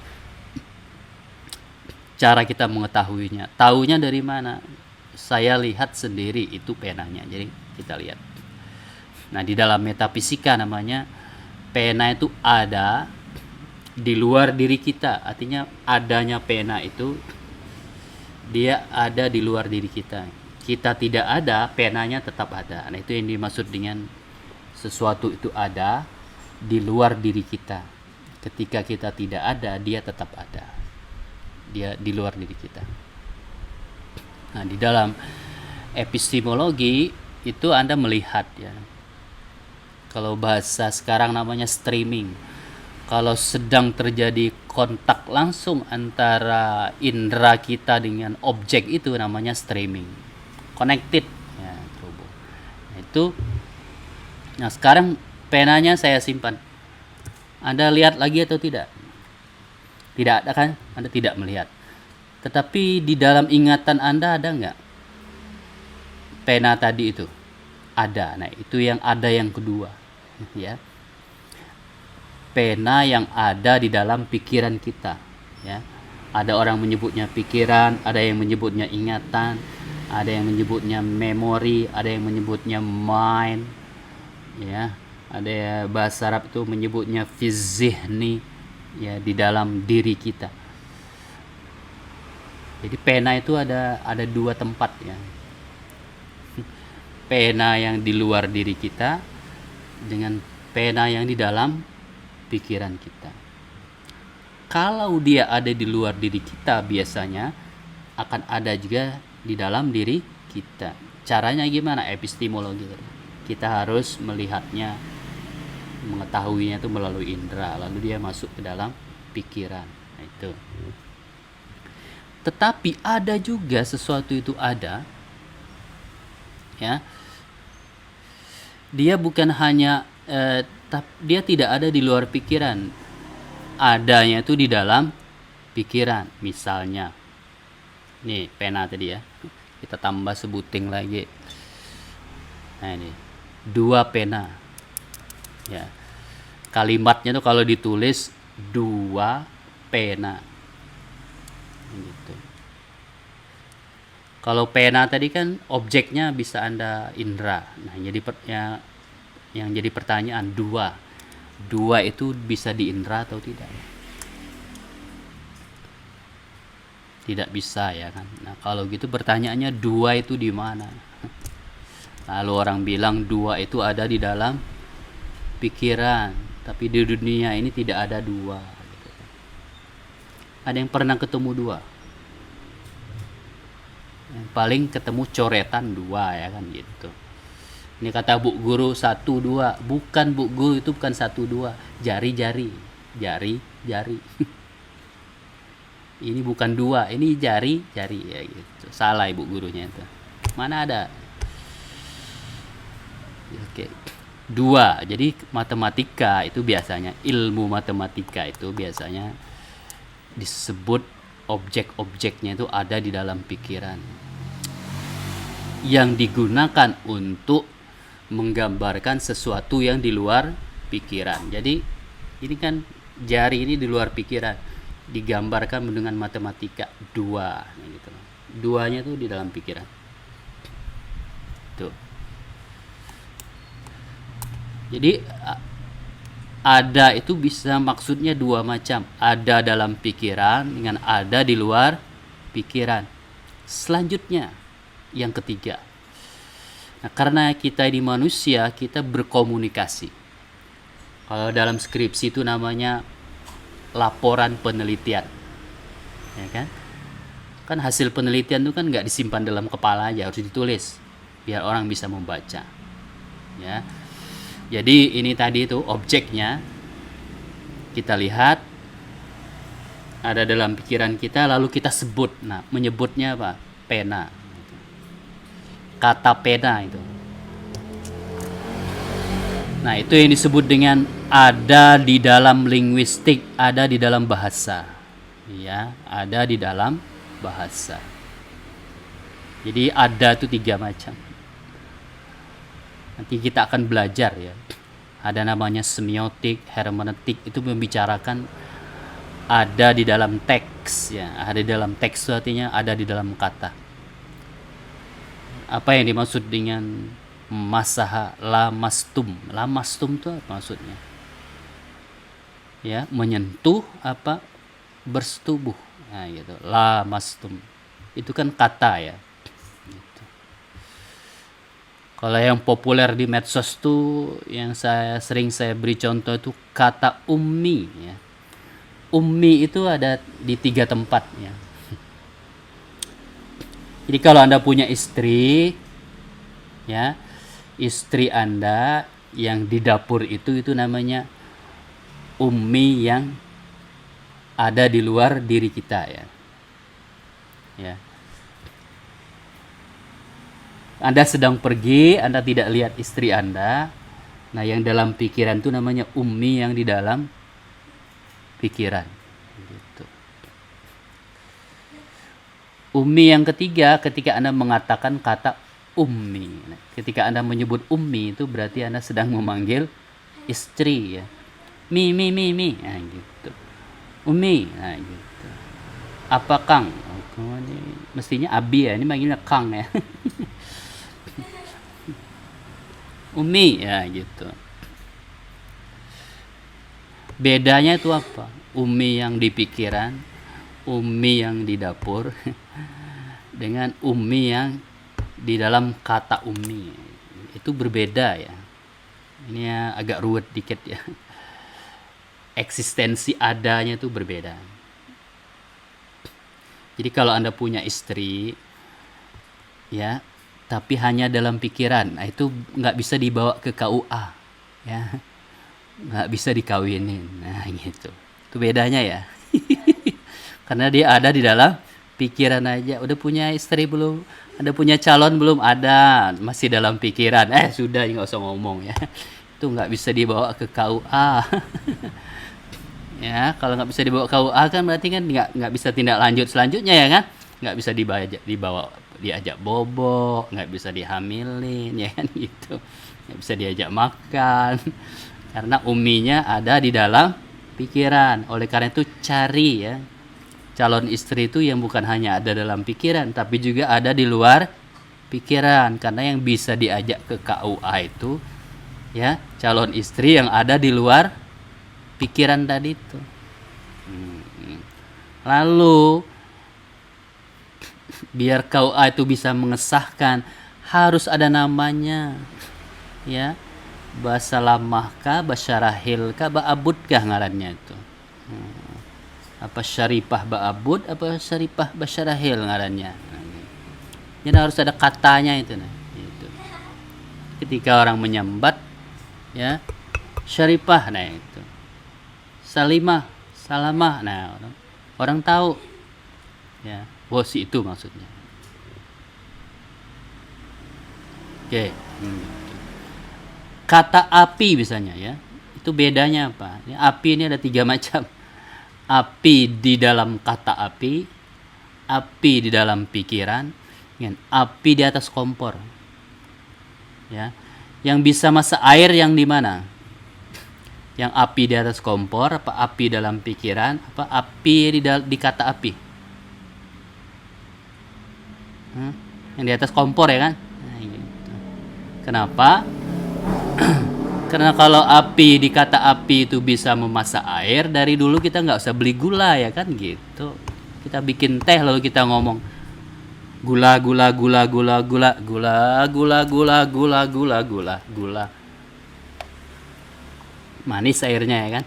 Cara kita mengetahuinya. Taunya dari mana? Saya lihat sendiri itu penanya. Jadi kita lihat. Nah, di dalam metafisika namanya pena itu ada di luar diri kita. Artinya adanya pena itu dia ada di luar diri kita. Kita tidak ada, penanya tetap ada. Nah, itu yang dimaksud dengan sesuatu itu ada di luar diri kita. Ketika kita tidak ada, dia tetap ada. Dia di luar diri kita. Nah, di dalam epistemologi itu Anda melihat ya. Kalau bahasa sekarang namanya streaming. Kalau sedang terjadi kontak langsung antara indera kita dengan objek itu namanya streaming. Connected ya, nah, itu. Nah, sekarang penanya saya simpan. Anda lihat lagi atau tidak? Tidak ada kan? Anda tidak melihat. Tetapi di dalam ingatan Anda ada nggak pena tadi itu? Ada. Nah, itu yang ada yang kedua. Ya. Pena yang ada di dalam pikiran kita. Ya. Ada orang menyebutnya pikiran, ada yang menyebutnya ingatan, ada yang menyebutnya memori, ada yang menyebutnya mind. Ya. Ada bahasa Arab itu menyebutnya fizihni, ya, di dalam diri kita. Jadi pena itu ada dua tempat ya. Pena yang di luar diri kita dengan pena yang di dalam pikiran kita. Kalau dia ada di luar diri kita, biasanya akan ada juga di dalam diri kita. Caranya gimana? Epistemologi. Kita harus melihatnya, mengetahuinya itu melalui indera, lalu dia masuk ke dalam pikiran. Nah, itu. Tetapi ada juga sesuatu itu ada, ya. Dia bukan hanya dia tidak ada di luar pikiran, adanya itu di dalam pikiran. Misalnya, nih pena tadi ya, kita tambah sebuting lagi. Nah, ini 2 pena. Ya, kalimatnya tuh kalau ditulis 2 pena gitu. Kalau pena tadi kan objeknya bisa Anda indera. Nah, yang jadi pertanyaan 2 itu bisa diindera atau tidak? Tidak bisa ya kan. Nah, kalau gitu pertanyaannya 2 itu di mana? Lalu orang bilang 2 itu ada di dalam pikiran, tapi di dunia ini tidak ada 2 gitu. Ada yang pernah ketemu 2? Yang paling ketemu coretan 2 ya kan gitu. Ini kata Bu Guru 1 2, bukan Bu Guru, itu bukan 1 2, jari. Ini bukan 2, ini jari ya gitu. Salah Ibu gurunya itu. Mana ada? Oke. 2. Jadi matematika itu biasanya, ilmu matematika itu biasanya disebut objek-objeknya itu ada di dalam pikiran, yang digunakan untuk menggambarkan sesuatu yang di luar pikiran. Jadi ini kan jari ini di luar pikiran, digambarkan dengan matematika 2 gitu. 2-nya tuh di dalam pikiran. Tuh. Jadi ada itu bisa maksudnya 2 macam. Ada dalam pikiran dengan ada di luar pikiran. Selanjutnya yang ketiga. Nah, karena kita ini manusia, kita berkomunikasi. Kalau dalam skripsi itu namanya laporan penelitian. Ya kan? Kan hasil penelitian itu kan nggak disimpan dalam kepala aja, harus ditulis biar orang bisa membaca. Ya. Jadi ini tadi itu objeknya kita lihat ada dalam pikiran kita, lalu kita sebut. Nah, menyebutnya apa? Pena. Kata pena itu. Nah, itu yang disebut dengan ada di dalam linguistik, ada di dalam bahasa. Ya, ada di dalam bahasa. Jadi ada itu 3 macam. Nanti kita akan belajar ya. Ada namanya semiotik, hermeneutik, itu membicarakan ada di dalam teks ya. Ada di dalam teks itu artinya ada di dalam kata. Apa yang dimaksud dengan masaha lamastum? Lamastum itu apa maksudnya? Ya, menyentuh apa? Bersetubuh. Nah, gitu. Lamastum. Itu kan kata ya. Gitu. Kalau yang populer di medsos tuh yang sering saya beri contoh itu kata ummi ya. Ummi itu ada di 3 tempat ya. Jadi kalau Anda punya istri ya, istri Anda yang di dapur itu namanya ummi yang ada di luar diri kita ya. Ya. Anda sedang pergi, Anda tidak lihat istri Anda. Nah, yang dalam pikiran itu namanya ummi yang di dalam pikiran. Gitu. Ummi yang ketiga, ketika Anda mengatakan kata ummi. Nah, ketika Anda menyebut ummi itu berarti Anda sedang memanggil istri ya. Mi. Nah, gitu. Umi, nah gitu. Apa Kang? Oh, ini mestinya Abi ya, ini manggilnya Kang ya. Umi ya gitu. Bedanya itu apa? Umi yang di pikiran, Umi yang di dapur, dengan Umi yang di dalam kata Umi. Itu berbeda ya. Ini ya agak ruwet dikit ya. Eksistensi adanya itu berbeda. Jadi kalau Anda punya istri ya, tapi hanya dalam pikiran, nah itu nggak bisa dibawa ke KUA ya, nggak bisa dikawinin. Nah gitu, itu bedanya ya. Karena dia ada di dalam pikiran aja. Udah punya istri belum? Ada punya calon belum? Ada, masih dalam pikiran. Sudah, nggak usah ngomong ya. Itu nggak bisa dibawa ke KUA. Ya, kalau nggak bisa dibawa KUA kan berarti kan nggak bisa tindak lanjut selanjutnya ya kan, nggak bisa dibawa diajak bobo, nggak bisa dihamilin ya kan gitu, nggak bisa diajak makan karena uminya ada di dalam pikiran. Oleh karena itu cari ya calon istri itu yang bukan hanya ada dalam pikiran tapi juga ada di luar pikiran, karena yang bisa diajak ke KUA itu ya calon istri yang ada di luar pikiran tadi itu. Lalu biar KUA itu bisa mengesahkan harus ada namanya ya, bahasa lamahkah, basyarahilkah, ba'abudkah ngarannya itu. Apa syaripah ba'abud, apa syaripah basyarahil ngarannya. Jadi harus ada katanya itu nah. Gitu. Ketika orang menyambat ya syaripah, nah itu salimah, salamah, nah orang tahu ya, si itu maksudnya. Oke. Kata api misalnya ya, itu bedanya apa? Api ini ada 3 macam. Api di dalam kata api di dalam pikiran, dan api di atas kompor. Ya, yang bisa masak air yang di mana? Yang api di atas kompor, apa api dalam pikiran, apa api di kata api? Yang di atas kompor ya kan? Nah, gitu. Kenapa? Karena kalau api di kata api itu bisa memasak air, dari dulu kita nggak usah beli gula ya kan gitu. Kita bikin teh lalu kita ngomong gula. Manis airnya ya kan.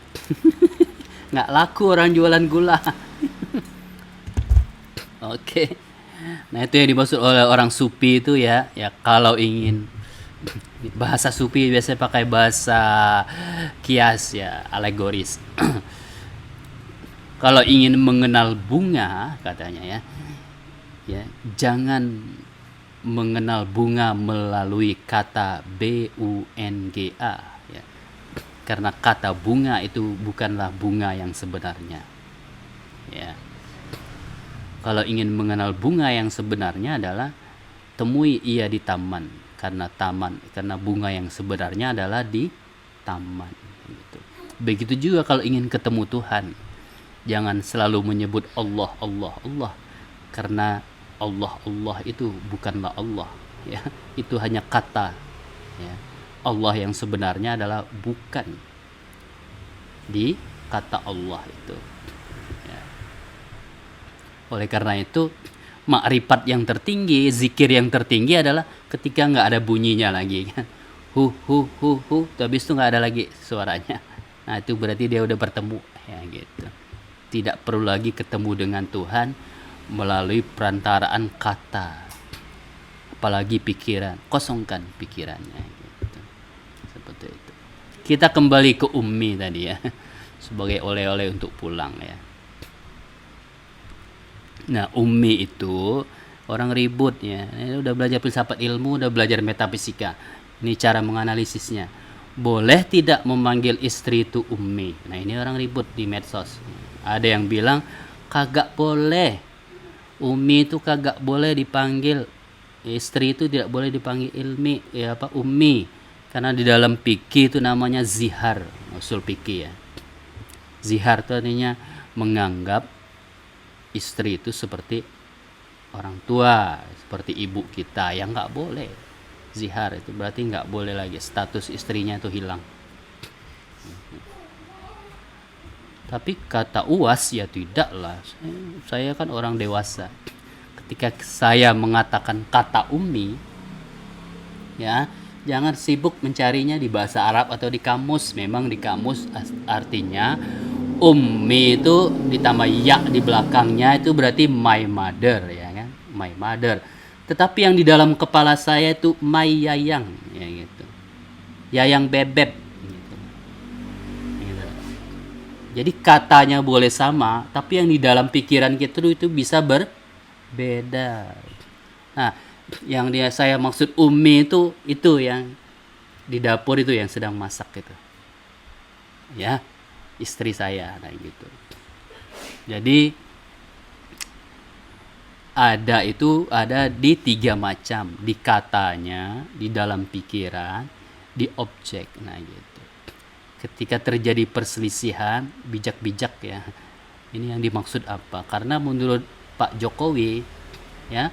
Nggak laku orang jualan gula. Oke. Nah, itu yang dimaksud oleh orang sufi itu ya. Ya kalau ingin bahasa sufi biasanya pakai bahasa kias ya, alegoris. Kalau ingin mengenal bunga katanya ya, ya jangan mengenal bunga melalui kata bunga ya. Karena kata bunga itu bukanlah bunga yang sebenarnya. Ya. Kalau ingin mengenal bunga yang sebenarnya adalah temui ia di taman, karena bunga yang sebenarnya adalah di taman gitu. Begitu juga kalau ingin ketemu Tuhan, jangan selalu menyebut Allah Allah Allah, karena Allah Allah itu bukanlah Allah ya, itu hanya kata ya. Allah yang sebenarnya adalah bukan di kata Allah itu ya. Oleh karena itu makrifat yang tertinggi, zikir yang tertinggi adalah ketika nggak ada bunyinya lagi kan, habis itu nggak ada lagi suaranya. Nah itu berarti dia udah bertemu ya gitu. Tidak perlu lagi ketemu dengan Tuhan melalui perantaraan kata, apalagi pikiran. Kosongkan pikirannya gitu. Seperti itu. Kita kembali ke Ummi tadi ya, sebagai oleh-oleh untuk pulang ya. Nah, Ummi itu orang ribut ya. Ini udah belajar filsafat ilmu, udah belajar metafisika. Ini cara menganalisisnya. Boleh tidak memanggil istri itu Ummi? Nah, ini orang ribut di medsos. Ada yang bilang kagak boleh. Ummi itu kagak boleh dipanggil. Istri itu tidak boleh dipanggil Ummi. Karena di dalam fikih itu namanya zihar, usul fikih ya. Zihar itu artinya menganggap istri itu seperti orang tua, seperti ibu kita, yang nggak boleh. Zihar itu berarti nggak boleh lagi, status istrinya itu hilang. Tapi kata UAS ya tidaklah, saya kan orang dewasa. Ketika saya mengatakan kata Ummi ya, jangan sibuk mencarinya di bahasa Arab atau di kamus. Memang di kamus artinya Ummi itu ditambah ya di belakangnya itu berarti my mother ya kan, my mother. Tetapi yang di dalam kepala saya itu my yayang ya gitu, yayang bebek gitu. Gitu. Jadi katanya boleh sama, tapi yang di dalam pikiran kita itu bisa berbeda. Nah, yang saya maksud Ummi itu yang di dapur itu yang sedang masak gitu ya, istri saya kayak gitu. Jadi ada di 3 macam, di katanya, di dalam pikiran, di objek. Nah gitu. Ketika terjadi perselisihan, bijak-bijak ya. Ini yang dimaksud apa? Karena menurut Pak Jokowi ya,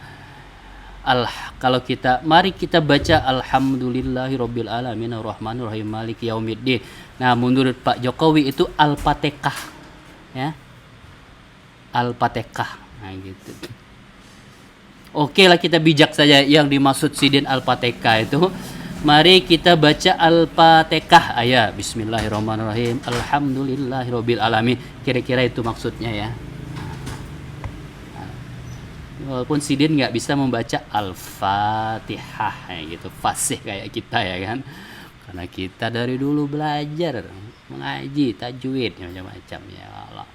kalau mari kita baca alhamdulillahirabbil alamin arrahmanir rahim maliki yaumiddin. Nah, menurut Pak Jokowi itu Al-Fatihah ya. Al-Fatihah. Nah, gitu. Oke lah, kita bijak saja, yang dimaksud Sidin Al-Fatihah itu mari kita baca Al-Fatihah ayat bismillahirrahmanirrahim alhamdulillahirabbil alamin. Kira-kira itu maksudnya ya. Walaupun Sidin nggak bisa membaca Al-Fatihah ya gitu, fasih kayak kita ya kan, karena kita dari dulu belajar mengaji tajwid macam-macam ya Allah.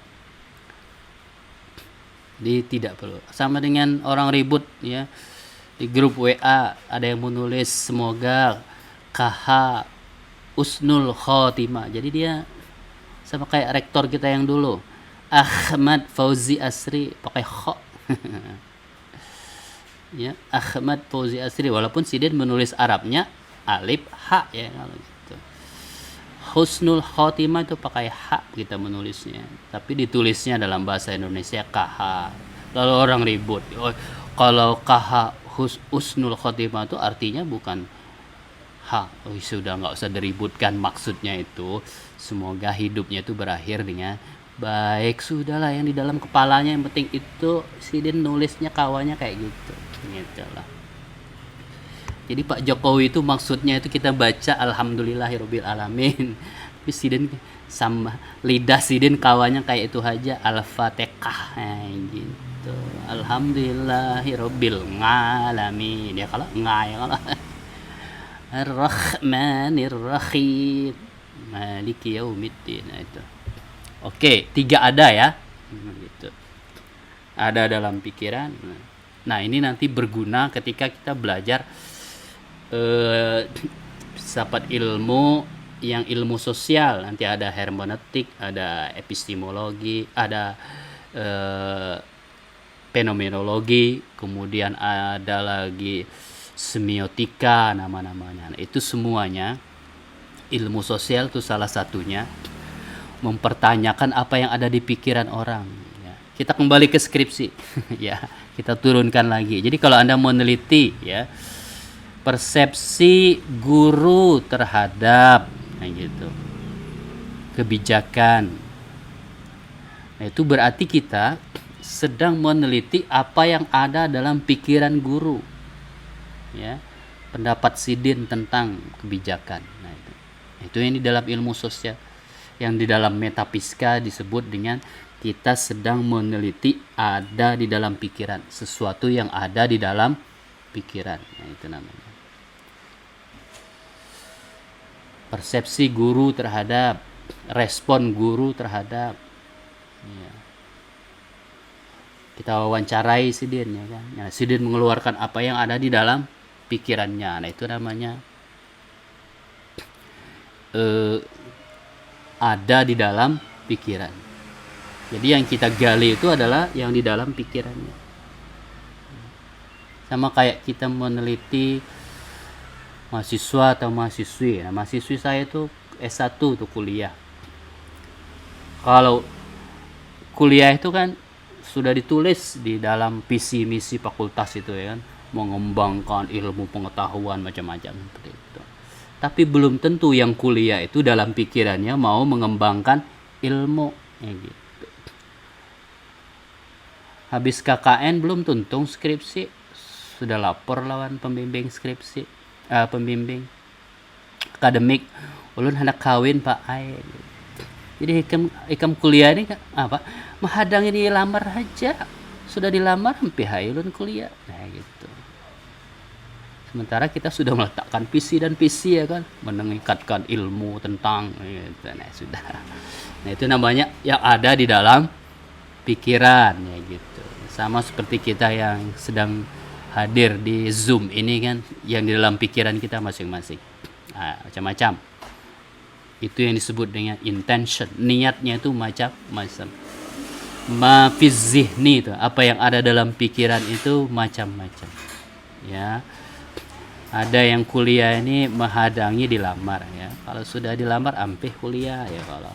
Jadi tidak perlu. Sama dengan orang ribut ya di grup WA, ada yang menulis semoga KH Usnul Khotimah. Jadi dia sama kayak rektor kita yang dulu, Ahmad Fauzi Asri, pakai kho. Ya, Ahmad Fauzi Asri, walaupun Sidin menulis Arabnya alif ha ya kalau gitu. Husnul Khotimah itu pakai ha kita menulisnya, tapi ditulisnya dalam bahasa Indonesia KH. Lalu orang ribut, kalau KH Husnul Khotimah itu artinya bukan ha. Sudah nggak usah diributkan, maksudnya itu semoga hidupnya itu berakhir dengan baik. Sudahlah, yang di dalam kepalanya yang penting itu Sidin nulisnya kawannya kayak gitu lah. Jadi Pak Jokowi itu maksudnya itu kita baca alhamdulillahirabbil alamin. Tapi Sidin sama lidah Sidin kawannya kayak itu aja, Al-Fatihah gitu. gitu. Alhamdulillahirabbil alamin. Ya kalau ngai kalau Ar-Rahmanir Rahim. Maliki yaumiddin. Nah, itu. Oke, 3 ada ya. Gitu. Ada dalam pikiran. Nah, ini nanti berguna ketika kita belajar filsafat ilmu yang ilmu sosial. Nanti ada hermeneutik, ada epistemologi, ada fenomenologi, kemudian ada lagi semiotika nama-namanya. Nah, itu semuanya ilmu sosial itu salah satunya mempertanyakan apa yang ada di pikiran orang. Ya. Kita kembali ke skripsi, ya kita turunkan lagi. Jadi kalau Anda meneliti ya persepsi guru terhadap gitu kebijakan, nah itu berarti kita sedang meneliti apa yang ada dalam pikiran guru, ya pendapat Sidin tentang kebijakan. Nah itu yang di dalam ilmu sosial, yang di dalam metafisika disebut dengan kita sedang meneliti ada di dalam pikiran, sesuatu yang ada di dalam pikiran. Nah itu namanya persepsi guru terhadap, respon guru terhadap, ya. Kita wawancarai Sidin, ya kan. Ya, Sidin mengeluarkan apa yang ada di dalam pikirannya. Nah itu namanya ada di dalam pikiran. Jadi yang kita gali itu adalah yang di dalam pikirannya. Sama kayak kita meneliti mahasiswa atau mahasiswi. Nah, mahasiswi saya itu S1 tuh kuliah. Kalau kuliah itu kan sudah ditulis di dalam visi misi fakultas itu ya kan, mengembangkan ilmu pengetahuan macam-macam seperti itu. Tapi belum tentu yang kuliah itu dalam pikirannya mau mengembangkan ilmu ya gitu. Habis KKN belum tentu skripsi sudah lapor lawan pembimbing skripsi. Pembimbing akademik, ulun hendak kawin Pak Ai. Jadi ikam kuliah ini apa menghadangi dilamar aja, sudah dilamar hampir hai ulun kuliah. Nah gitu. Sementara kita sudah meletakkan visi dan visi ya kan, meningkatkan ilmu tentang gitu. Nah sudah. Nah itu namanya yang ada di dalam pikiran ya gitu. Sama seperti kita yang sedang hadir di Zoom ini kan, yang di dalam pikiran kita masing-masing. Nah, macam-macam. Itu yang disebut dengan intention. Niatnya itu macam-macam. Ma fi zihni itu, apa yang ada dalam pikiran itu macam-macam. Ya. Ada yang kuliah ini menghadangi dilamar ya. Kalau sudah dilamar ampih kuliah ya. Kalau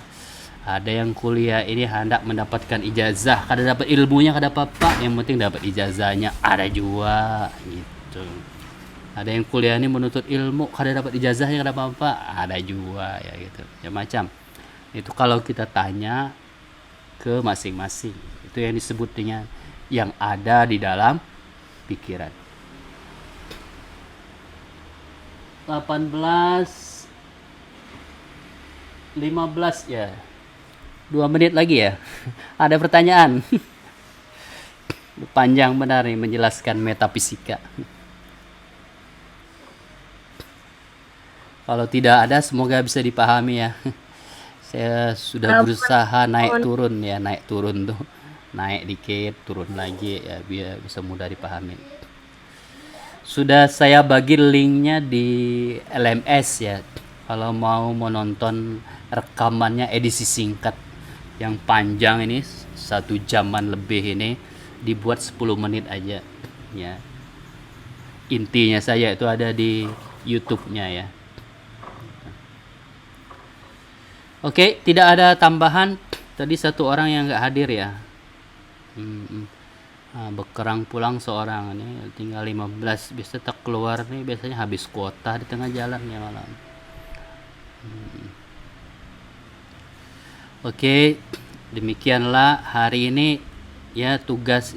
ada yang kuliah ini hendak mendapatkan ijazah, kada dapat ilmunya kada apa-apa, yang penting dapat ijazahnya. Ada juga gitu. Ada yang kuliah ini menuntut ilmu, kada dapat ijazahnya kada apa-apa, ada juga ya gitu. Macam-macam. Itu kalau kita tanya ke masing-masing. Itu yang disebut dengan yang ada di dalam pikiran. 18 15 ya. 2 menit lagi ya. Ada pertanyaan? Panjang benar nih menjelaskan metafisika. Kalau tidak ada semoga bisa dipahami ya. Saya sudah berusaha naik turun tuh. Naik dikit, turun lagi ya biar bisa mudah dipahami. Sudah saya bagi linknya di LMS ya. Kalau mau menonton rekamannya edisi singkat yang panjang ini 1 jaman lebih ini dibuat 10 menit aja ya. Intinya saya itu ada di YouTube-nya ya. Oke, tidak ada tambahan. Tadi 1 orang yang nggak hadir ya. Bekerang pulang seorang ini tinggal 15. Biasa tak keluar nih biasanya habis kuota di tengah jalan ya malam. Oke, demikianlah hari ini ya tugas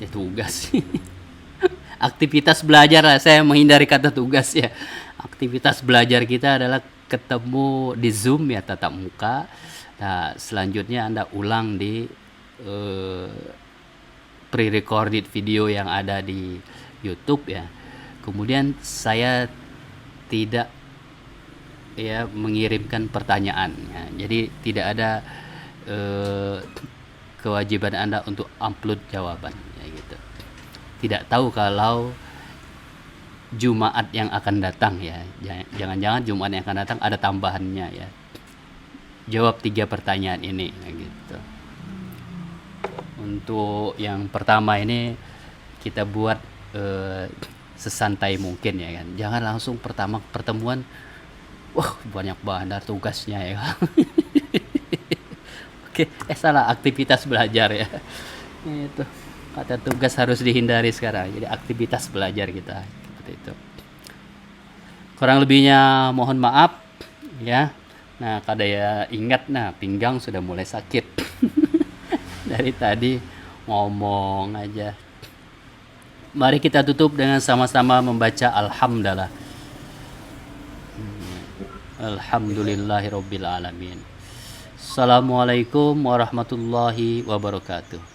aktivitas belajar lah, saya menghindari kata tugas ya. Aktivitas belajar kita adalah ketemu di Zoom ya, tatap muka. Nah, selanjutnya Anda ulang di pre-recorded video yang ada di YouTube ya. Kemudian saya tidak ya mengirimkan pertanyaan ya. Jadi tidak ada kewajiban Anda untuk upload jawaban ya gitu. Tidak tahu kalau Jumat yang akan datang ya. Jangan-jangan Jumat yang akan datang ada tambahannya ya. Jawab 3 pertanyaan ini ya gitu. Untuk yang pertama ini kita buat sesantai mungkin ya kan. Jangan langsung pertama pertemuan wah banyak banget tugasnya ya. Oke, salah, aktivitas belajar ya. Itu kata tugas harus dihindari sekarang. Jadi aktivitas belajar kita seperti itu. Kurang lebihnya mohon maaf ya. Nah, kada ya ingat pinggang sudah mulai sakit. Dari tadi ngomong aja. Mari kita tutup dengan sama-sama membaca alhamdulillah. Alhamdulillahirabbil alamin. Assalamualaikum warahmatullahi wabarakatuh.